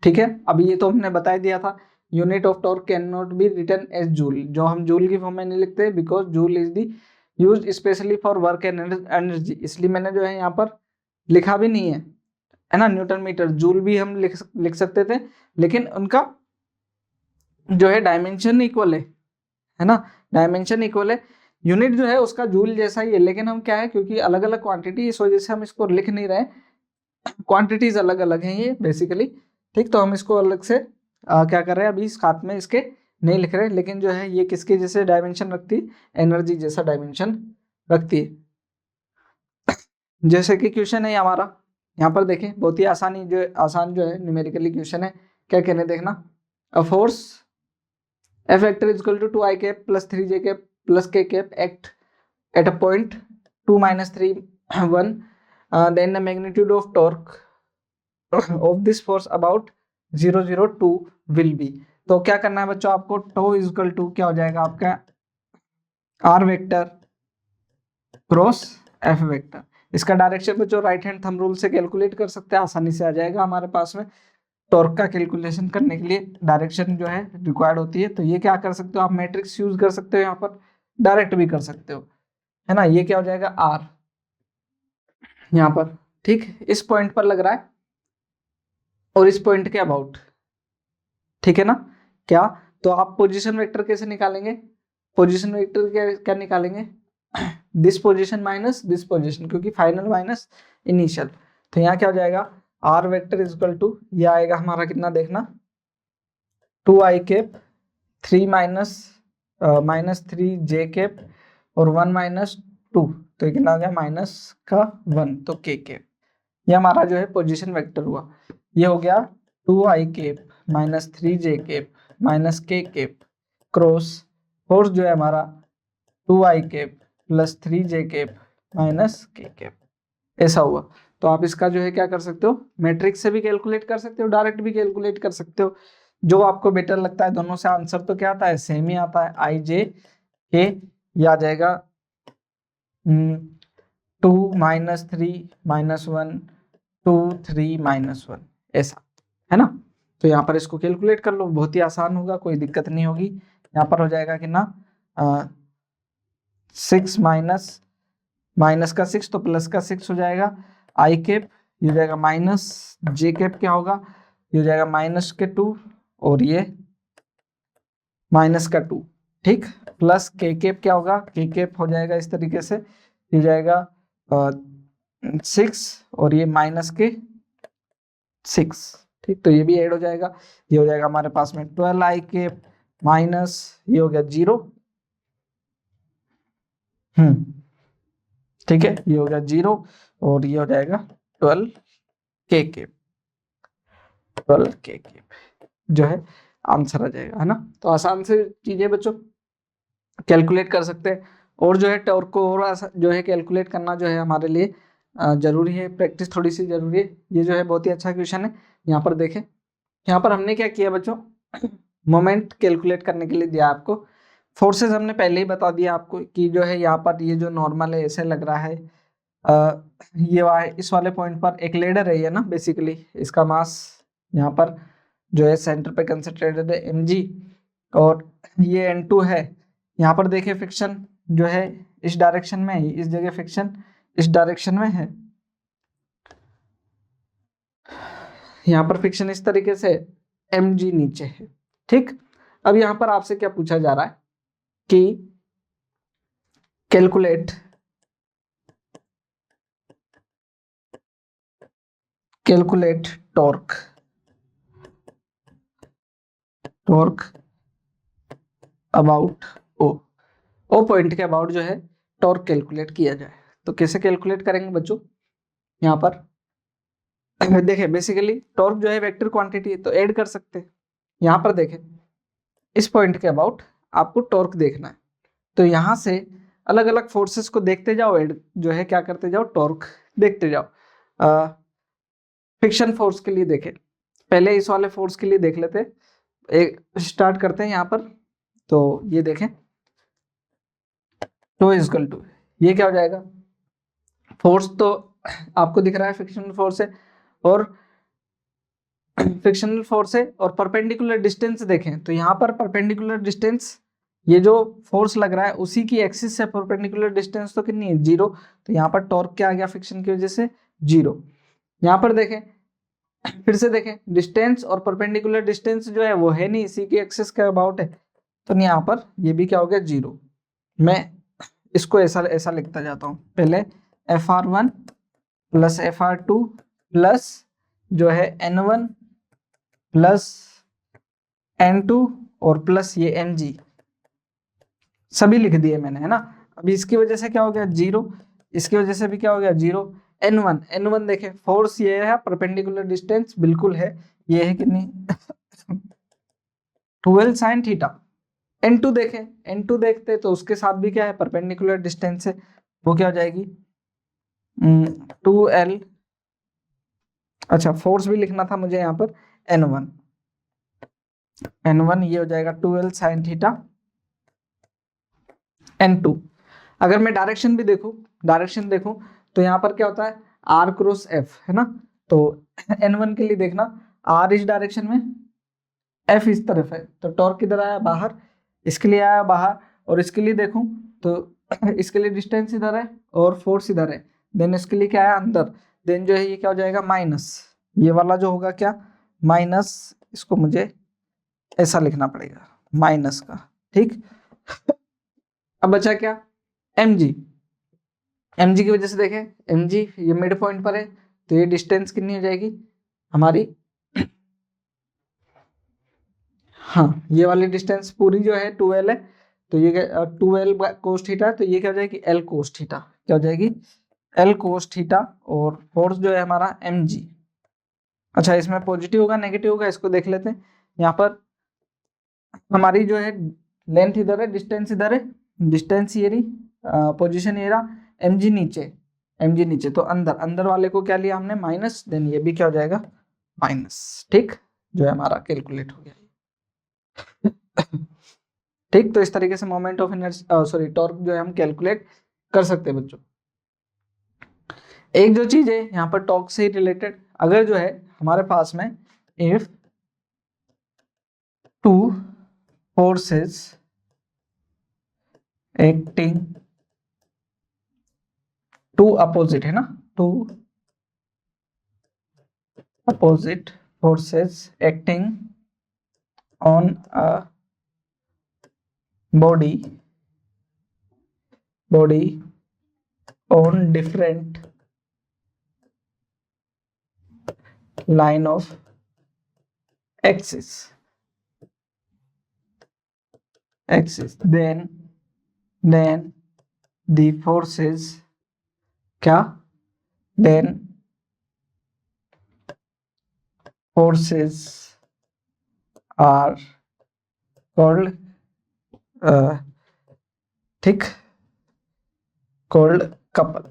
ठीक है। अभी ये तो हमने बता दिया था, unit of torque can not be written as joule, जो हम जूल की फॉर्म में नहीं लिखते because joule is the use specially for work and energy, इसलिए मैंने जो है यहाँ पर लिखा भी नहीं है ना। न्यूटन मीटर जूल भी हम लिख सकते थे, लेकिन उनका जो है डायमेंशन इक्वल है ना, डायमेंशन इक्वल है, यूनिट जो है उसका जूल जैसा ही है, लेकिन हम क्या है क्योंकि अलग अलग क्वांटिटी, इस वजह से हम इसको लिख नहीं रहे, क्वांटिटीज अलग अलग हैं ये बेसिकली, ठीक। तो हम इसको अलग से क्या कर रहे हैं अभी इस खात में इसके नहीं लिख रहे, लेकिन जो है ये किसके जैसे डायमेंशन रखती है, एनर्जी जैसा डायमेंशन रखती है। जैसे कि क्वेश्चन है हमारा, यहाँ पर देखें बहुत ही आसान जो है न्यूमेरिकली क्वेश्चन है, क्या कहने देखना, a force F vector is equal to 2i cap plus 3j cap plus k cap act at a point 2 minus 3 1, then the magnitude of torque of this force about 002 will be। तो क्या करना है बच्चों, आपको to is equal to क्या हो जाएगा आपका r vector cross f vector. इसका डायरेक्शन बच्चों राइट हैंड थंब रूल से कैलकुलेट कर सकते हैं, आसानी से आ जाएगा हमारे पास में। टॉर्क का कैलकुलेशन करने के लिए डायरेक्शन जो है रिक्वायर्ड होती है, तो ये क्या कर सकते हो आप, मैट्रिक्स यूज कर सकते हो, यहाँ पर डायरेक्ट भी कर सकते हो, है ना। ये क्या हो जाएगा आर यहाँ पर, ठीक, इस पॉइंट पर लग रहा है और इस पॉइंट के अबाउट, ठीक है ना। क्या, तो आप पोजीशन वेक्टर कैसे निकालेंगे, पोजीशन वेक्टर क्या निकालेंगे this position minus this position, क्योंकि फाइनल माइनस इनिशियल, तो यहाँ क्या हो जाएगा R vector is equal to, ये आएगा हमारा कितना देखना 2i cap 3 minus 3 J cap और 1 माइनस 2, तो ये कितना हो गया माइनस का 1, तो k कैप, ये हमारा जो है पोजीशन वेक्टर हुआ। ये हो गया 2i cap minus 3 J cap minus k cap cross force जो है हमारा 2i cap plus 3 J cap minus k cap, ऐसा हुआ। तो आप इसका जो है क्या कर सकते हो, मैट्रिक्स से भी कैलकुलेट कर सकते हो, डायरेक्ट भी कैलकुलेट कर सकते हो, जो आपको बेटर लगता है। दोनों से आंसर तो क्या आता है, सेम ही आता है, आई जे के, ये आ जाएगा 2 माइनस 3 माइनस 1 2 3 माइनस 1, ऐसा है ना। तो यहाँ पर इसको कैलकुलेट कर लो, बहुत ही आसान होगा, कोई दिक्कत नहीं होगी। यहाँ पर हो जाएगा कि ना 6 माइनस का 6 तो प्लस का 6 हो जाएगा, आई कैप ये हो जाएगा माइनस जे कैप क्या होगा, ये हो जाएगा माइनस के 2 और ये माइनस का 2, ठीक, प्लस के कैप क्या होगा, के कैप हो जाएगा इस तरीके से, ये हो जाएगा 6 और ये माइनस के 6, ठीक, तो ये भी ऐड हो जाएगा, ये हो जाएगा हमारे पास में 12 आई कैप माइनस ये हो गया 0, ठीक है, ये हो गया 0 और ये हो जाएगा 12 के कैप, 12 के कैप जो है आंसर आ जाएगा, है ना। तो आसान से चीजें बच्चों कैलकुलेट कर सकते हैं, और जो है टॉर्क को और जो है कैलकुलेट करना जो है हमारे लिए जरूरी है, प्रैक्टिस थोड़ी सी जरूरी है। ये जो है बहुत ही अच्छा क्वेश्चन है। यहाँ पर देखें, यहाँ पर हमने क्या किया बच्चों, मोमेंट कैलकुलेट करने के लिए दिया आपको। फोर्सेस हमने पहले ही बता दिया आपको कि जो है यहाँ पर ये जो नॉर्मल है ऐसे लग रहा है, इस वाले पॉइंट पर एक लेडर है ये ना, बेसिकली इसका मास यहाँ पर जो है सेंटर पे कंसंट्रेटेड है mg, और ये n2 है। यहाँ पर देखिए फ्रिक्शन जो है इस डायरेक्शन में है, इस जगह फ्रिक्शन इस डायरेक्शन में है, यहाँ पर फ्रिक्शन इस तरीके से mg नीचे है। ठीक, अब यहाँ पर आपसे क्या पूछा जा रहा है कि calculate torque about O point के अबाउट जो है टॉर्क कैलकुलेट किया जाए। तो कैसे कैलकुलेट करेंगे बच्चों, यहाँ पर देखें बेसिकली टॉर्क जो है वेक्टर क्वांटिटी है, तो ऐड कर सकते हैं। यहाँ पर देखें इस पॉइंट के अबाउट आपको टॉर्क देखना है, तो यहाँ से अलग अलग फोर्सेस को देखते जाओ, ऐड जो है क्या करते जाओ, टॉर्क देखते जाओ। फ्रिक्शन फोर्स के लिए देखें, पहले इस वाले फोर्स के लिए देख लेते हैं, एक स्टार्ट करते हैं यहाँ पर। तो ये देखें टू इजकल टू, ये क्या हो जाएगा, फोर्स तो आपको दिख रहा है फ्रिक्शनल फोर्स है, और फ्रिक्शनल फोर्स है और परपेंडिकुलर डिस्टेंस देखें तो यहाँ पर परपेंडिकुलर डिस्टेंस, ये जो फोर्स लग रहा है उसी की एक्सिस से परपेंडिकुलर डिस्टेंस तो कितनी है, 0। तो यहाँ पर टॉर्क क्या आ गया फ्रिक्शन की वजह से, 0। यहाँ पर देखें, फिर से देखें, डिस्टेंस और परपेंडिकुलर डिस्टेंस जो है वो है नहीं, इसी की एक्सिस के अबाउट है, तो यहाँ पर ये भी क्या हो गया, 0। मैं इसको ऐसा लिखता जाता हूँ, पहले Fr1 प्लस Fr2 प्लस जो है N1 प्लस N2 और प्लस ये Mg, सभी लिख दिए मैंने, है ना। अभी इसकी वजह से क्या हो गया, 0, इसकी वजह से भी क्या हो गया, 0। N1 देखे, फोर्स ये है, परपेंडिकुलर डिस्टेंस बिल्कुल है, ये है कितनी 12 sin थीटा। N2 देखे, N2 देखते तो उसके साथ भी क्या है, परपेंडिकुलर डिस्टेंस है, वो क्या हो जाएगी 2L, अच्छा फोर्स भी लिखना था मुझे यहाँ पर, N1 ये हो जाएगा 12 sin थीटा। N2 अगर मैं डायरेक्शन भी डायरेक्शन देखूं तो यहाँ पर क्या होता है, R क्रॉस F, है ना। तो N1 के लिए देखना, R इस डायरेक्शन में, F इस तरफ है, तो टॉर्क किधर आया, बाहर, इसके लिए आया बाहर, और इसके लिए देखूं तो इसके लिए डिस्टेंस इधर है और फोर्स इधर है, देन इसके लिए क्या है, अंदर, देन जो है ये क्या हो जाएगा, माइनस, ये वाला जो होगा क्या, माइनस, इसको मुझे ऐसा लिखना पड़ेगा, माइनस का। ठीक, अब बचा क्या, mg की वजह से देखें mg ये मिड पॉइंट पर है, तो ये डिस्टेंस कितनी हो जाएगी हमारी, हाँ ये वाली डिस्टेंस पूरी जो है 2l है, तो ये 2l कोस थीटा, तो ये क्या हो जाएगी, l कोस थीटा, क्या हो जाएगी, l कोस थीटा, और फोर्स जो है हमारा mg। अच्छा इसमें पॉजिटिव होगा नेगेटिव होगा, इसको देख लेते हैं। यहाँ पर हमारी जो है लेंथ इधर है, डिस्टेंस इधर है, डिस्टेंस ये रही, पोजीशन ये रहा, mg नीचे, तो अंदर अंदर वाले को क्या लिया हमने, माइनस, देन ये भी क्या हो जाएगा, माइनस। ठीक, जो है हमारा कैलकुलेट हो गया। ठीक, तो इस तरीके से moment of energy, sorry torque जो है हम कैलकुलेट कर सकते हैं बच्चों। एक जो चीज है यहाँ पर टॉर्क से रिलेटेड, अगर जो है हमारे पास में if two forces acting, two opposite है ना, two opposite forces acting on a body on different line of axis, then the forces क्या, then forces are called ठीक, called couple,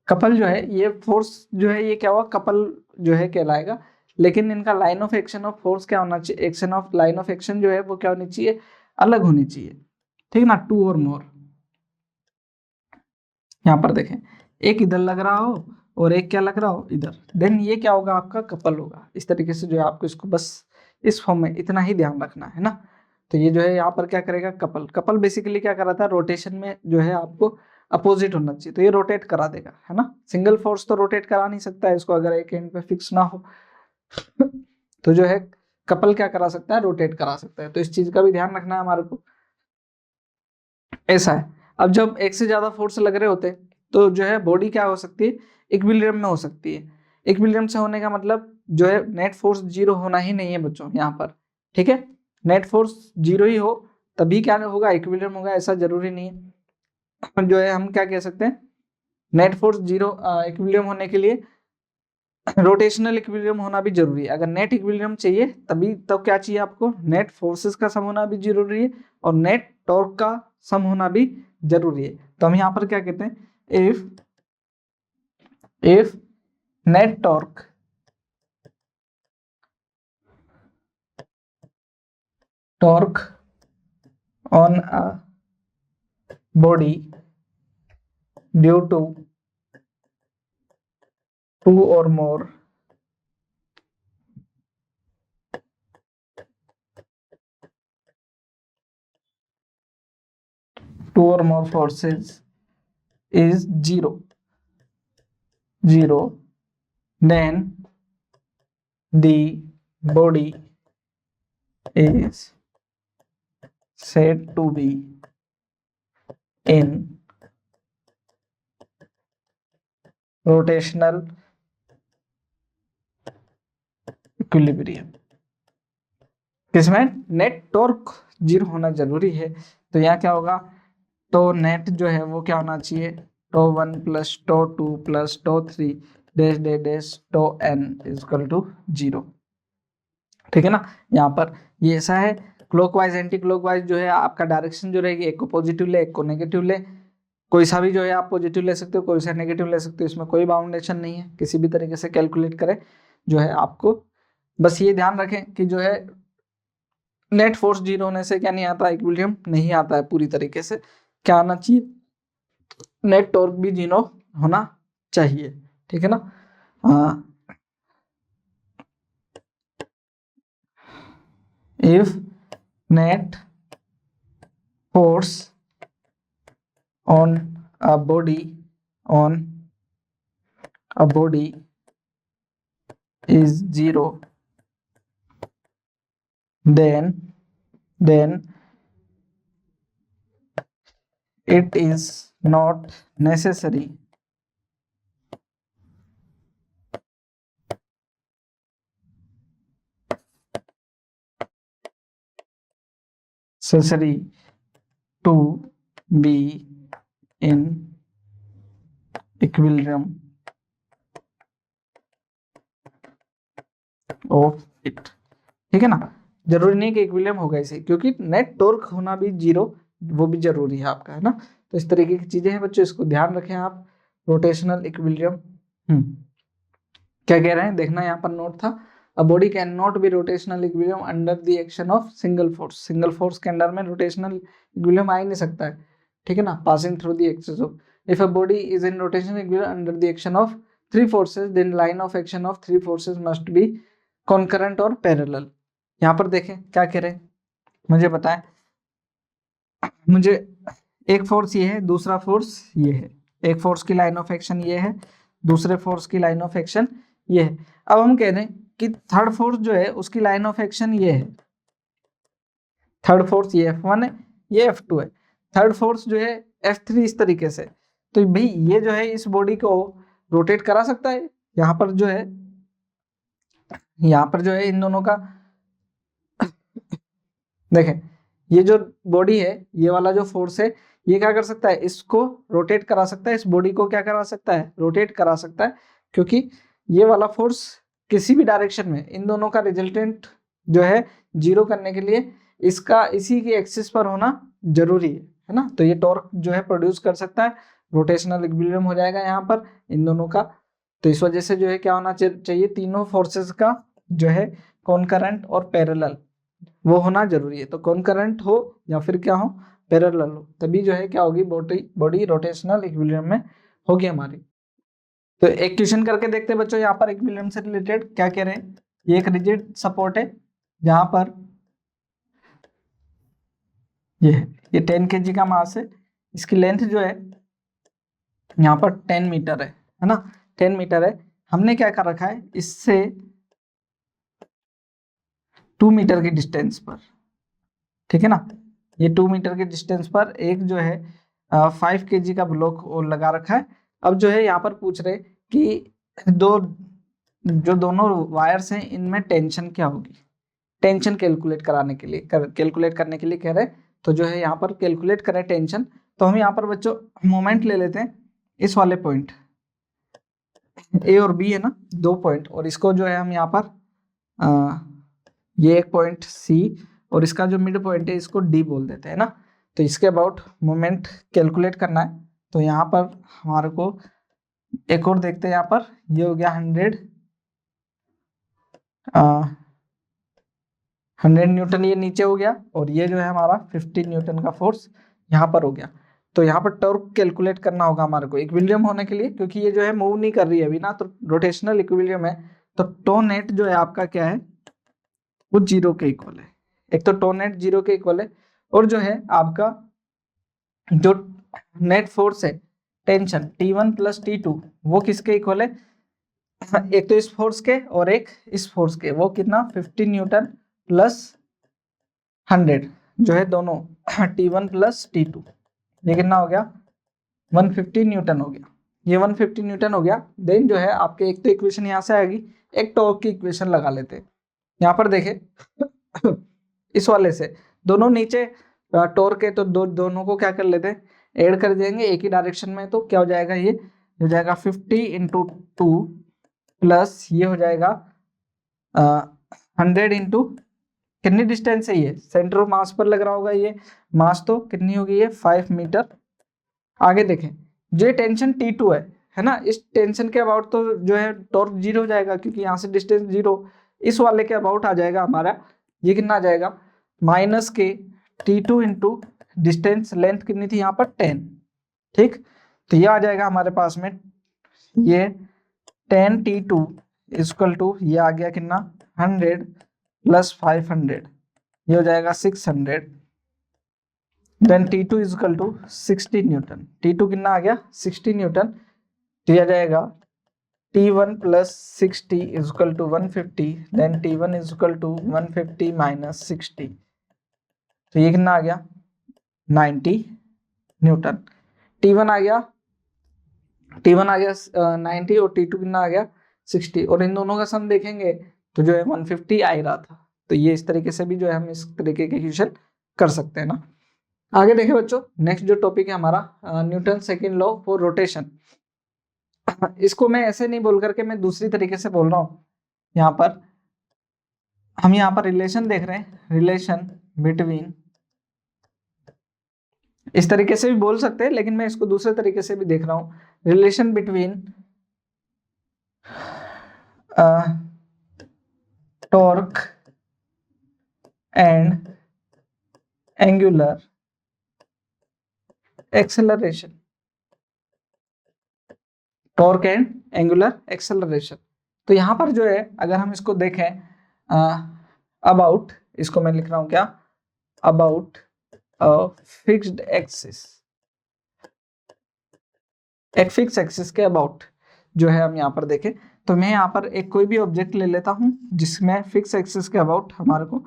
कपल जो है ये फोर्स जो है ये क्या हुआ, कपल जो है कहलाएगा, लेकिन इनका line of action of force क्या होना चाहिए, action of line of action जो है वो क्या होनी चाहिए, अलग होनी चाहिए, ठीक ना, टू और मोर। यहाँ पर देखें, एक इधर लग रहा हो और एक क्या लग रहा हो इधर, देन ये क्या होगा, आपका कपल होगा। इस तरीके से जो है आपको इसको बस इस फॉर्म में इतना ही ध्यान रखना है ना। तो ये जो है यहाँ पर क्या करेगा, कपल। कपल बेसिकली क्या कर रहा था, रोटेशन में जो है आपको अपोजिट होना चाहिए, तो ये रोटेट करा देगा, है ना। सिंगल फोर्स तो रोटेट करा नहीं सकता है इसको, अगर एक एंड पे फिक्स ना हो तो जो है कपल क्या करा सकता है, रोटेट करा सकता है। तो इस चीज का भी ध्यान रखना है हमारे को। ऐसा है, अब जब एक से ज्यादा फोर्स लग रहे होते हैं तो जो है बॉडी क्या हो सकती है, इक्विलिब्रियम में हो सकती है। इक्विलिब्रियम से होने का मतलब जो है नेट फोर्स जीरो होना ही नहीं है बच्चों यहाँ पर, ठीक है। नेट फोर्स जीरो ही हो तभी क्या होगा, इक्विलिब्रियम होगा, ऐसा जरूरी नहीं है। जो है हम क्या कह सकते हैं, नेट फोर्स जीरो इक्विलिब्रियम होने के लिए रोटेशनल इक्विलिब्रियम होना भी जरूरी है। अगर नेट इक्विलिब्रियम चाहिए तभी तो क्या चाहिए आपको, नेट फोर्सेस का सम होना भी जरूरी है और नेट टॉर्क का सम होना भी जरूरी है। तो हम यहाँ पर क्या कहते हैं, if net torque on a body due to two और more forces is zero, then the body is said to be in rotational equilibrium। किसमें, नेट टॉर्क जीरो होना जरूरी है। तो यहाँ क्या होगा, तो नेट जो है वो क्या होना चाहिए, tau 1 plus tau 2 plus tau 3 dash dash dash tau n equal to 0, ठीक है ना। यहाँ पर ये ऐसा है, क्लॉकवाइज एंटी क्लॉकवाइज जो है आपका डायरेक्शन जो रहेगी, एक को पॉजिटिव ले एक को नेगेटिव ले, कोई सा भी जो है आप पॉजिटिव ले सकते हो, कोई सा नेगेटिव ले सकते हो, इसमें कोई बाउंडेशन नहीं है, किसी भी तरीके से कैलकुलेट करें जो है आपको। बस ये ध्यान रखें कि जो है नेट फोर्स जीरो होने से क्या नहीं आता, इक्विलिब्रियम नहीं आता है पूरी तरीके से। क्या आना चाहिए, नेट टॉर्क भी जीरो होना चाहिए, ठीक है ना। If net force on a body is zero, then it is not necessary to be in equilibrium of it, ठीक है ना। जरूरी नहीं कि इक्विलिब्रियम होगा इसे, क्योंकि नेट टॉर्क होना भी जीरो वो भी जरूरी है आपका, है ना। तो इस तरीके की चीजें हैं बच्चों, इसको ध्यान रखें आप। रोटेशनल इक्विलिब्रियम क्या कह रहे हैं देखना, यहाँ पर नोट था, a body can not be rotational equilibrium under the action of single force. Single force के अंडर में रोटेशनल इक्विलिब्रियम आ ही नहीं सकता है, ठीक है ना, passing through the axis of. If a body is in rotational equilibrium under the action of three forces, then line of action of three forces must be concurrent और पैरेलल। यहाँ पर देखें क्या कह रहे हैं, मुझे बताएं, मुझे एक फोर्स ये है, दूसरा फोर्स ये है, एक फोर्स की लाइन ऑफ एक्शन ये है, दूसरे फोर्स की लाइन ऑफ एक्शन ये है। अब हम कह रहे हैं कि थर्ड फोर्स जो है उसकी लाइन ऑफ एक्शन ये है, थर्ड फोर्स ये F1 है, ये F2 है, थर्ड फोर्स जो है F3 इस तरीके से। तो भाई ये जो है इस बॉडी को रोटेट करा सकता है, यहाँ पर जो है, यहाँ पर जो है इन दोनों का देखें, ये जो बॉडी है, ये वाला जो फोर्स है, ये क्या कर सकता है, इसको रोटेट करा सकता है, इस बॉडी को क्या करा सकता है, रोटेट करा सकता है, क्योंकि ये वाला फोर्स किसी भी डायरेक्शन में इन दोनों का रिजल्टेंट जो है जीरो करने के लिए इसका इसी के एक्सिस पर होना जरूरी है ना। तो ये टॉर्क जो है प्रोड्यूस कर सकता है रोटेशनल इक्विलिब्रियम हो जाएगा यहाँ पर इन दोनों का। तो इस वजह से जो है क्या होना चाहिए, तीनों फोर्सेस का जो है कॉनकरेंट और पैरेलल वो होना जरूरी है। तो कॉनकरेंट हो या फिर क्या हो, पैरेलल हो, तभी जो है क्या होगी, बॉडी रोटेशनल इक्विलिब्रियम में होगी हमारी। तो एक क्वेश्चन करके देखते हैं बच्चों, यहाँ पर इक्विलिब्रियम से रिलेटेड क्या कह रहे हैं। ये एक रिजिड सपोर्ट है जहां पर ये 10 kg का मास है, इसकी लेंथ जो है यहाँ पर 10 मीटर है ना, 10 मीटर है। हमने क्या कर रखा है, इससे 2 मीटर की डिस्टेंस पर, ठीक है ना, ये 2 मीटर के डिस्टेंस पर एक जो है 5 kg का ब्लॉक और लगा रखा है। अब जो है यहाँ पर पूछ रहे कि जो दोनों वायर्स हैं इनमें टेंशन क्या होगी, टेंशन कैलकुलेट कराने के लिए कैलकुलेट करने के लिए कह रहे हैं। तो जो है यहाँ पर कैलकुलेट करें टेंशन, तो हम यहाँ पर बच्चों मोमेंट ले लेते हैं इस वाले पॉइंट, ए और बी है ना, 2 पॉइंट, और इसको जो है हम यहाँ पर ये एक पॉइंट सी और इसका जो मिड पॉइंट है इसको डी बोल देते हैं ना। तो इसके अबाउट मोमेंट कैलकुलेट करना है। तो यहाँ पर हमारे को एक और देखते हैं, यहाँ पर ये हो गया 100 न्यूटन ये नीचे हो गया, और ये जो है हमारा 50 न्यूटन का फोर्स यहाँ पर हो गया। तो यहाँ पर टॉर्क कैलकुलेट करना होगा हमारे को इक्विलिब्रियम होने के लिए, क्योंकि ये जो है मूव नहीं कर रही है अभी ना, तो रोटेशनल इक्विलिब्रियम है। तो टो नेट जो है आपका क्या है, वो 0 के इक्वल है। एक तो टो नेट 0 के इक्वल है, और जो है आपका जो नेट फोर्स है टेंशन T1 प्लस T2 वो किसके इक्वल है, एक तो इस फोर्स के और एक इस फोर्स के, वो कितना 50 न्यूटन प्लस 100 जो है दोनों T1 प्लस T2, ये कितना हो गया 150 न्यूटन हो गया। ये 150 न्यूटन हो गया। देन जो है आपके एक तो इक्वेशन यहाँ से आएगी, एक टॉर्क की इक्वेशन लगा लेते हैं। यहाँ पर देखें इस वाले से दोनों नीचे टॉर्क है, तो दोनों को क्या कर लेते हैं, ऐड कर देंगे एक ही डायरेक्शन में। तो क्या हो जाएगा, ये हो जाएगा 50 इंटू 2 प्लस ये हो जाएगा 100 इंटू कितनी डिस्टेंस है, ये सेंटर ऑफ मास पर लग रहा होगा, ये मास तो कितनी होगी, ये 5 मीटर। आगे देखें जो टेंशन T2 है ना, इस टेंशन के अबाउट तो जो है टॉर्क 0 हो जाएगा, क्योंकि यहाँ से डिस्टेंस 0, इस वाले के अबाउट आ जाएगा हमारा, ये कितना आ जाएगा माइनस के T2 इंटू डिस्टेंस लेंथ कितनी थी यहाँ पर 10, ठीक। तो ये आ जाएगा हमारे पास में, ये 10 T2 इक्वल टू ये आ गया कितना 100 प्लस 500, ये हो जाएगा 600। Then T2 equal to 60 Newton, T2 कितना आ गया 60 न्यूटन। तो आ जाएगा T1 plus 60 equal to 150, then T1 equal to 150 minus 60, तो ये कितना आ गया 90 न्यूटन। T1 आ गया 90 और T2 कितना आ गया 60, और इन दोनों का सम देखेंगे तो जो है 150 आ ही रहा था। तो ये इस तरीके से भी जो है हम इस तरीके के क्वेश्चन कर सकते हैं ना। आगे देखें बच्चों, नेक्स्ट जो टॉपिक है हमारा Newton second law for rotation. इसको मैं ऐसे नहीं बोल करके मैं दूसरी तरीके से बोल रहा हूँ। यहाँ पर हम यहाँ पर रिलेशन देख रहे हैं, रिलेशन बिटवीन, इस तरीके से भी बोल सकते हैं, लेकिन मैं इसको दूसरे तरीके से भी देख रहा हूँ, relation between torque and angular acceleration, torque and angular acceleration. तो यहाँ पर जो है अगर हम इसको देखें अबाउट, इसको मैं लिख रहा हूँ क्या, अबाउट फिक्स्ड एक्सिस, एक फिक्स एक्सिस के अबाउट जो है हम यहाँ पर देखें, तो मैं यहाँ पर एक कोई भी ऑब्जेक्ट ले लेता हूँ जिसमें फिक्स एक्सिस के अबाउट हमारे को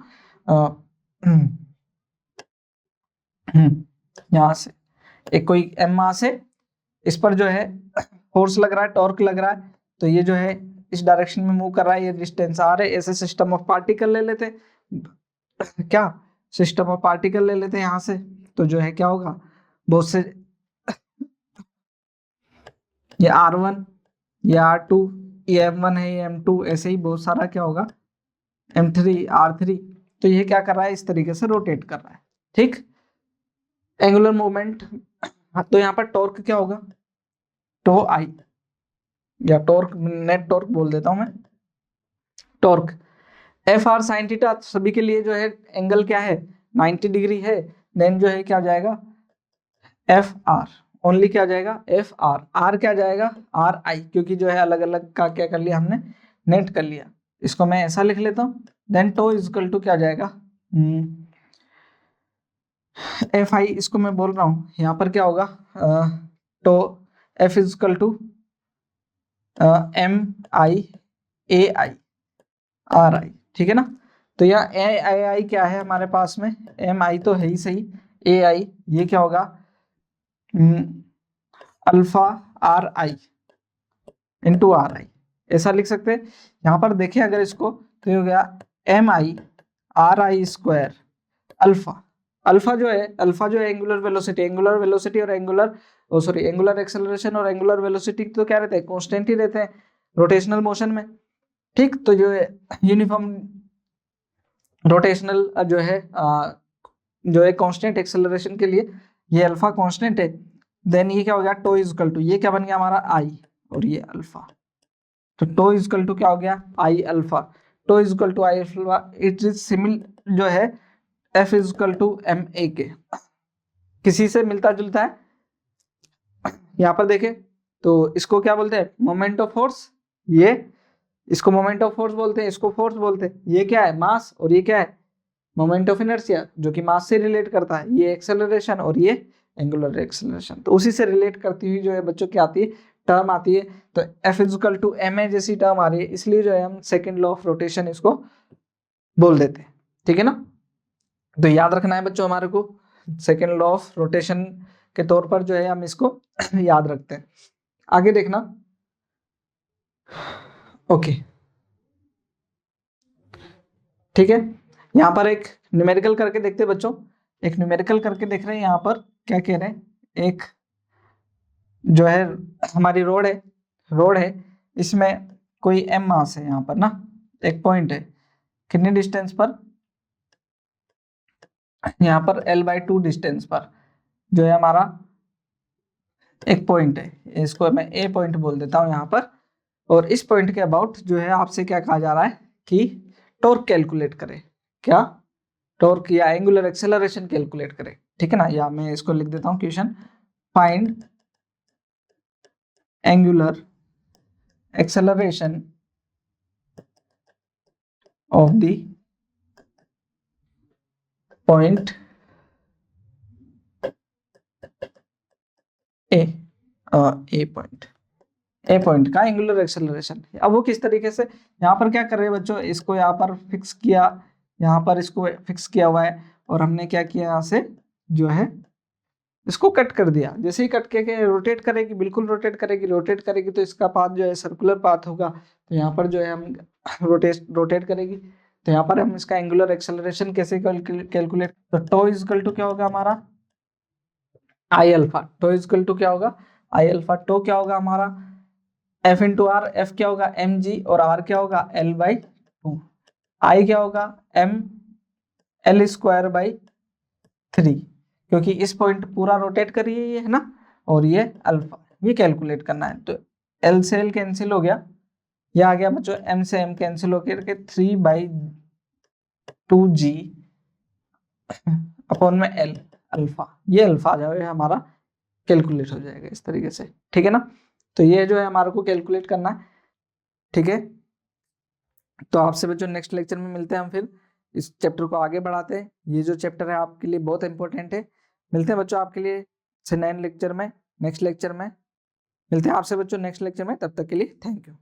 यहाँ से एक कोई m मास है, इस पर जो है फोर्स लग रहा है, टॉर्क लग रहा है, तो ये जो है इस डायरेक्शन में मूव कर रहा है, ये डिस्टेंस r है। ऐसे सिस्टम ऑफ पार्टिकल ले लेते क्या, सिस्टम ऑफ पार्टिकल ले लेते हैं यहाँ से, तो जो है क्या होगा, बहुत से ये r1 ये r2 ये m1 है ये m2, ऐसे ही बहुत सारा क्या होगा m3 r3। तो ये क्या कर रहा है, इस तरीके से रोटेट कर रहा है, ठीक। एंगुलर मूवमेंट हाँ, तो यहाँ पर टॉर्क क्या होगा, टो आई, या टॉर्क, नेट टॉर्क बोल देता हूं मैं, torque. F R sine theta सभी के लिए जो है एंगल क्या है, 90 डिग्री है। देन जो है क्या जाएगा, एफ आर, ओनली क्या जाएगा, एफ आर, आर क्या जाएगा, आर आई, क्योंकि जो है अलग अलग का क्या कर लिया हमने, नेट कर लिया। इसको मैं ऐसा लिख लेता हूँ। देन टो इजकल टू क्या जाएगा, एफ आई, इसको मैं बोल रहा हूँ यहाँ पर क्या होगा, tau F is equal to M I A I R I, ठीक है ना। तो यहाँ ए आई आई क्या है हमारे पास में, एम आई तो है ही सही, ए आई ये क्या होगा, alpha are I into are आई, ऐसा लिख सकते हैं। यहाँ पर देखें अगर इसको, तो ये हो गया M I R I square alpha, alpha जो है, अल्फा जो है एंगुलर वेलोसिटी, एंगुलर वेलोसिटी और एंगुलर सॉरी एंगुलर एक्सेलरेशन और एंगुलर वेलोसिटी तो क्या रहते हैं, कांस्टेंट ही रहते हैं रोटेशनल मोशन में, ठीक। तो जो है यूनिफॉर्म रोटेशनल जो है कांस्टेंट एक्सेलरेशन के लिए ये अल्फा कांस्टेंट है। देन ये क्या हो गया, टो इजकल टू, ये क्या बन गया हमारा आई, और ये अल्फा, तो टो इजकल टू क्या हो गया, I alpha, tau is equal to I alpha, it is similar जो है F is equal to M A के, किसी से मिलता जुलता है। यहाँ पर देखें तो इसको क्या बोलते हैं, मोमेंट ऑफ फोर्स, ये इसको मोमेंट ऑफ फोर्स बोलते हैं, इसको फोर्स बोलते हैं। ये क्या है, मास, और ये क्या है, मोमेंट ऑफ इनर्शिया, जो कि मास से रिलेट करता है। ये एक्सेलरेशन और ये एंगुलर एक्सेलरेशन, तो उसी से रिलेट करती हुई जो है बच्चों क्या आती है, टर्म आती है। तो F is equal to M A जैसी टर्म आ रही है, इसलिए जो है हम सेकेंड लॉ ऑफ रोटेशन इसको बोल देते हैं, ठीक है ना। तो याद रखना है बच्चों हमारे को, सेकेंड लॉ ऑफ रोटेशन के तौर पर जो है हम इसको याद रखते हैं। आगे देखना, ओके ठीक है। यहाँ पर एक न्यूमेरिकल करके देखते हैं बच्चों, एक न्यूमेरिकल करके देख रहे हैं। यहाँ पर क्या कह रहे हैं, एक जो है हमारी रोड है, इसमें कोई एम मास है, यहाँ पर ना एक पॉइंट है, कितनी डिस्टेंस पर, यहाँ पर L/2 डिस्टेंस पर जो है हमारा एक पॉइंट है, इसको मैं ए पॉइंट बोल देता हूँ यहाँ पर। और इस पॉइंट के अबाउट जो है आपसे क्या कहा जा रहा है कि टॉर्क कैलकुलेट करें, क्या, टॉर्क या एंगुलर एक्सेलरेशन कैलकुलेट करें, ठीक है ना। या मैं इसको लिख देता हूँ question, find angular acceleration of the point A point का एंगुलर एक्सेलरेशन। अब वो किस तरीके से, यहाँ पर क्या कर रहे हैं बच्चों, इसको यहाँ पर फिक्स किया, यहाँ पर इसको फिक्स किया हुआ है, और हमने क्या किया, यहाँ से जो है इसको कट कर दिया। जैसे ही कट के रोटेट करेगी, बिल्कुल रोटेट करेगी तो इसका पाथ जो है सर्कुलर पाथ होगा। तो यहाँ पर जो है हम रोटेट करेगी, तो यहाँ पर हम इसका एंगुलर एक्सेलरेशन कैसे कैलकुलेट, तो टो इजकल टू क्या होगा हमारा, I alpha, tau is equal to क्या होगा, आई अल्फा, टो क्या होगा हमारा एफ इंटू आर, एफ क्या होगा एम जी, और आर क्या होगा L/2, आई क्या होगा एम एल स्क्वायर बाई 3, क्योंकि इस पॉइंट पूरा रोटेट कर रही है ये, है ना, और ये अल्फा, ये कैलकुलेट करना है। तो एल से एल कैंसिल हो गया, ये आ गया बच्चों एम से एम कैंसिल होकर के 3/2G अपॉन में एल अल्फा, ये अल्फा आ जाएगा हमारा, कैलकुलेट हो जाएगा इस तरीके से, ठीक है ना। तो ये जो है हमारे को कैलकुलेट करना है, ठीक है। तो आपसे बच्चों नेक्स्ट लेक्चर में मिलते हैं हम, फिर इस चैप्टर को आगे बढ़ाते हैं। ये जो चैप्टर है आपके लिए बहुत इंपॉर्टेंट है। मिलते हैं बच्चों आपके लिए नेक्स्ट लेक्चर में मिलते हैं आपसे बच्चों नेक्स्ट लेक्चर में। तब तक के लिए थैंक यू।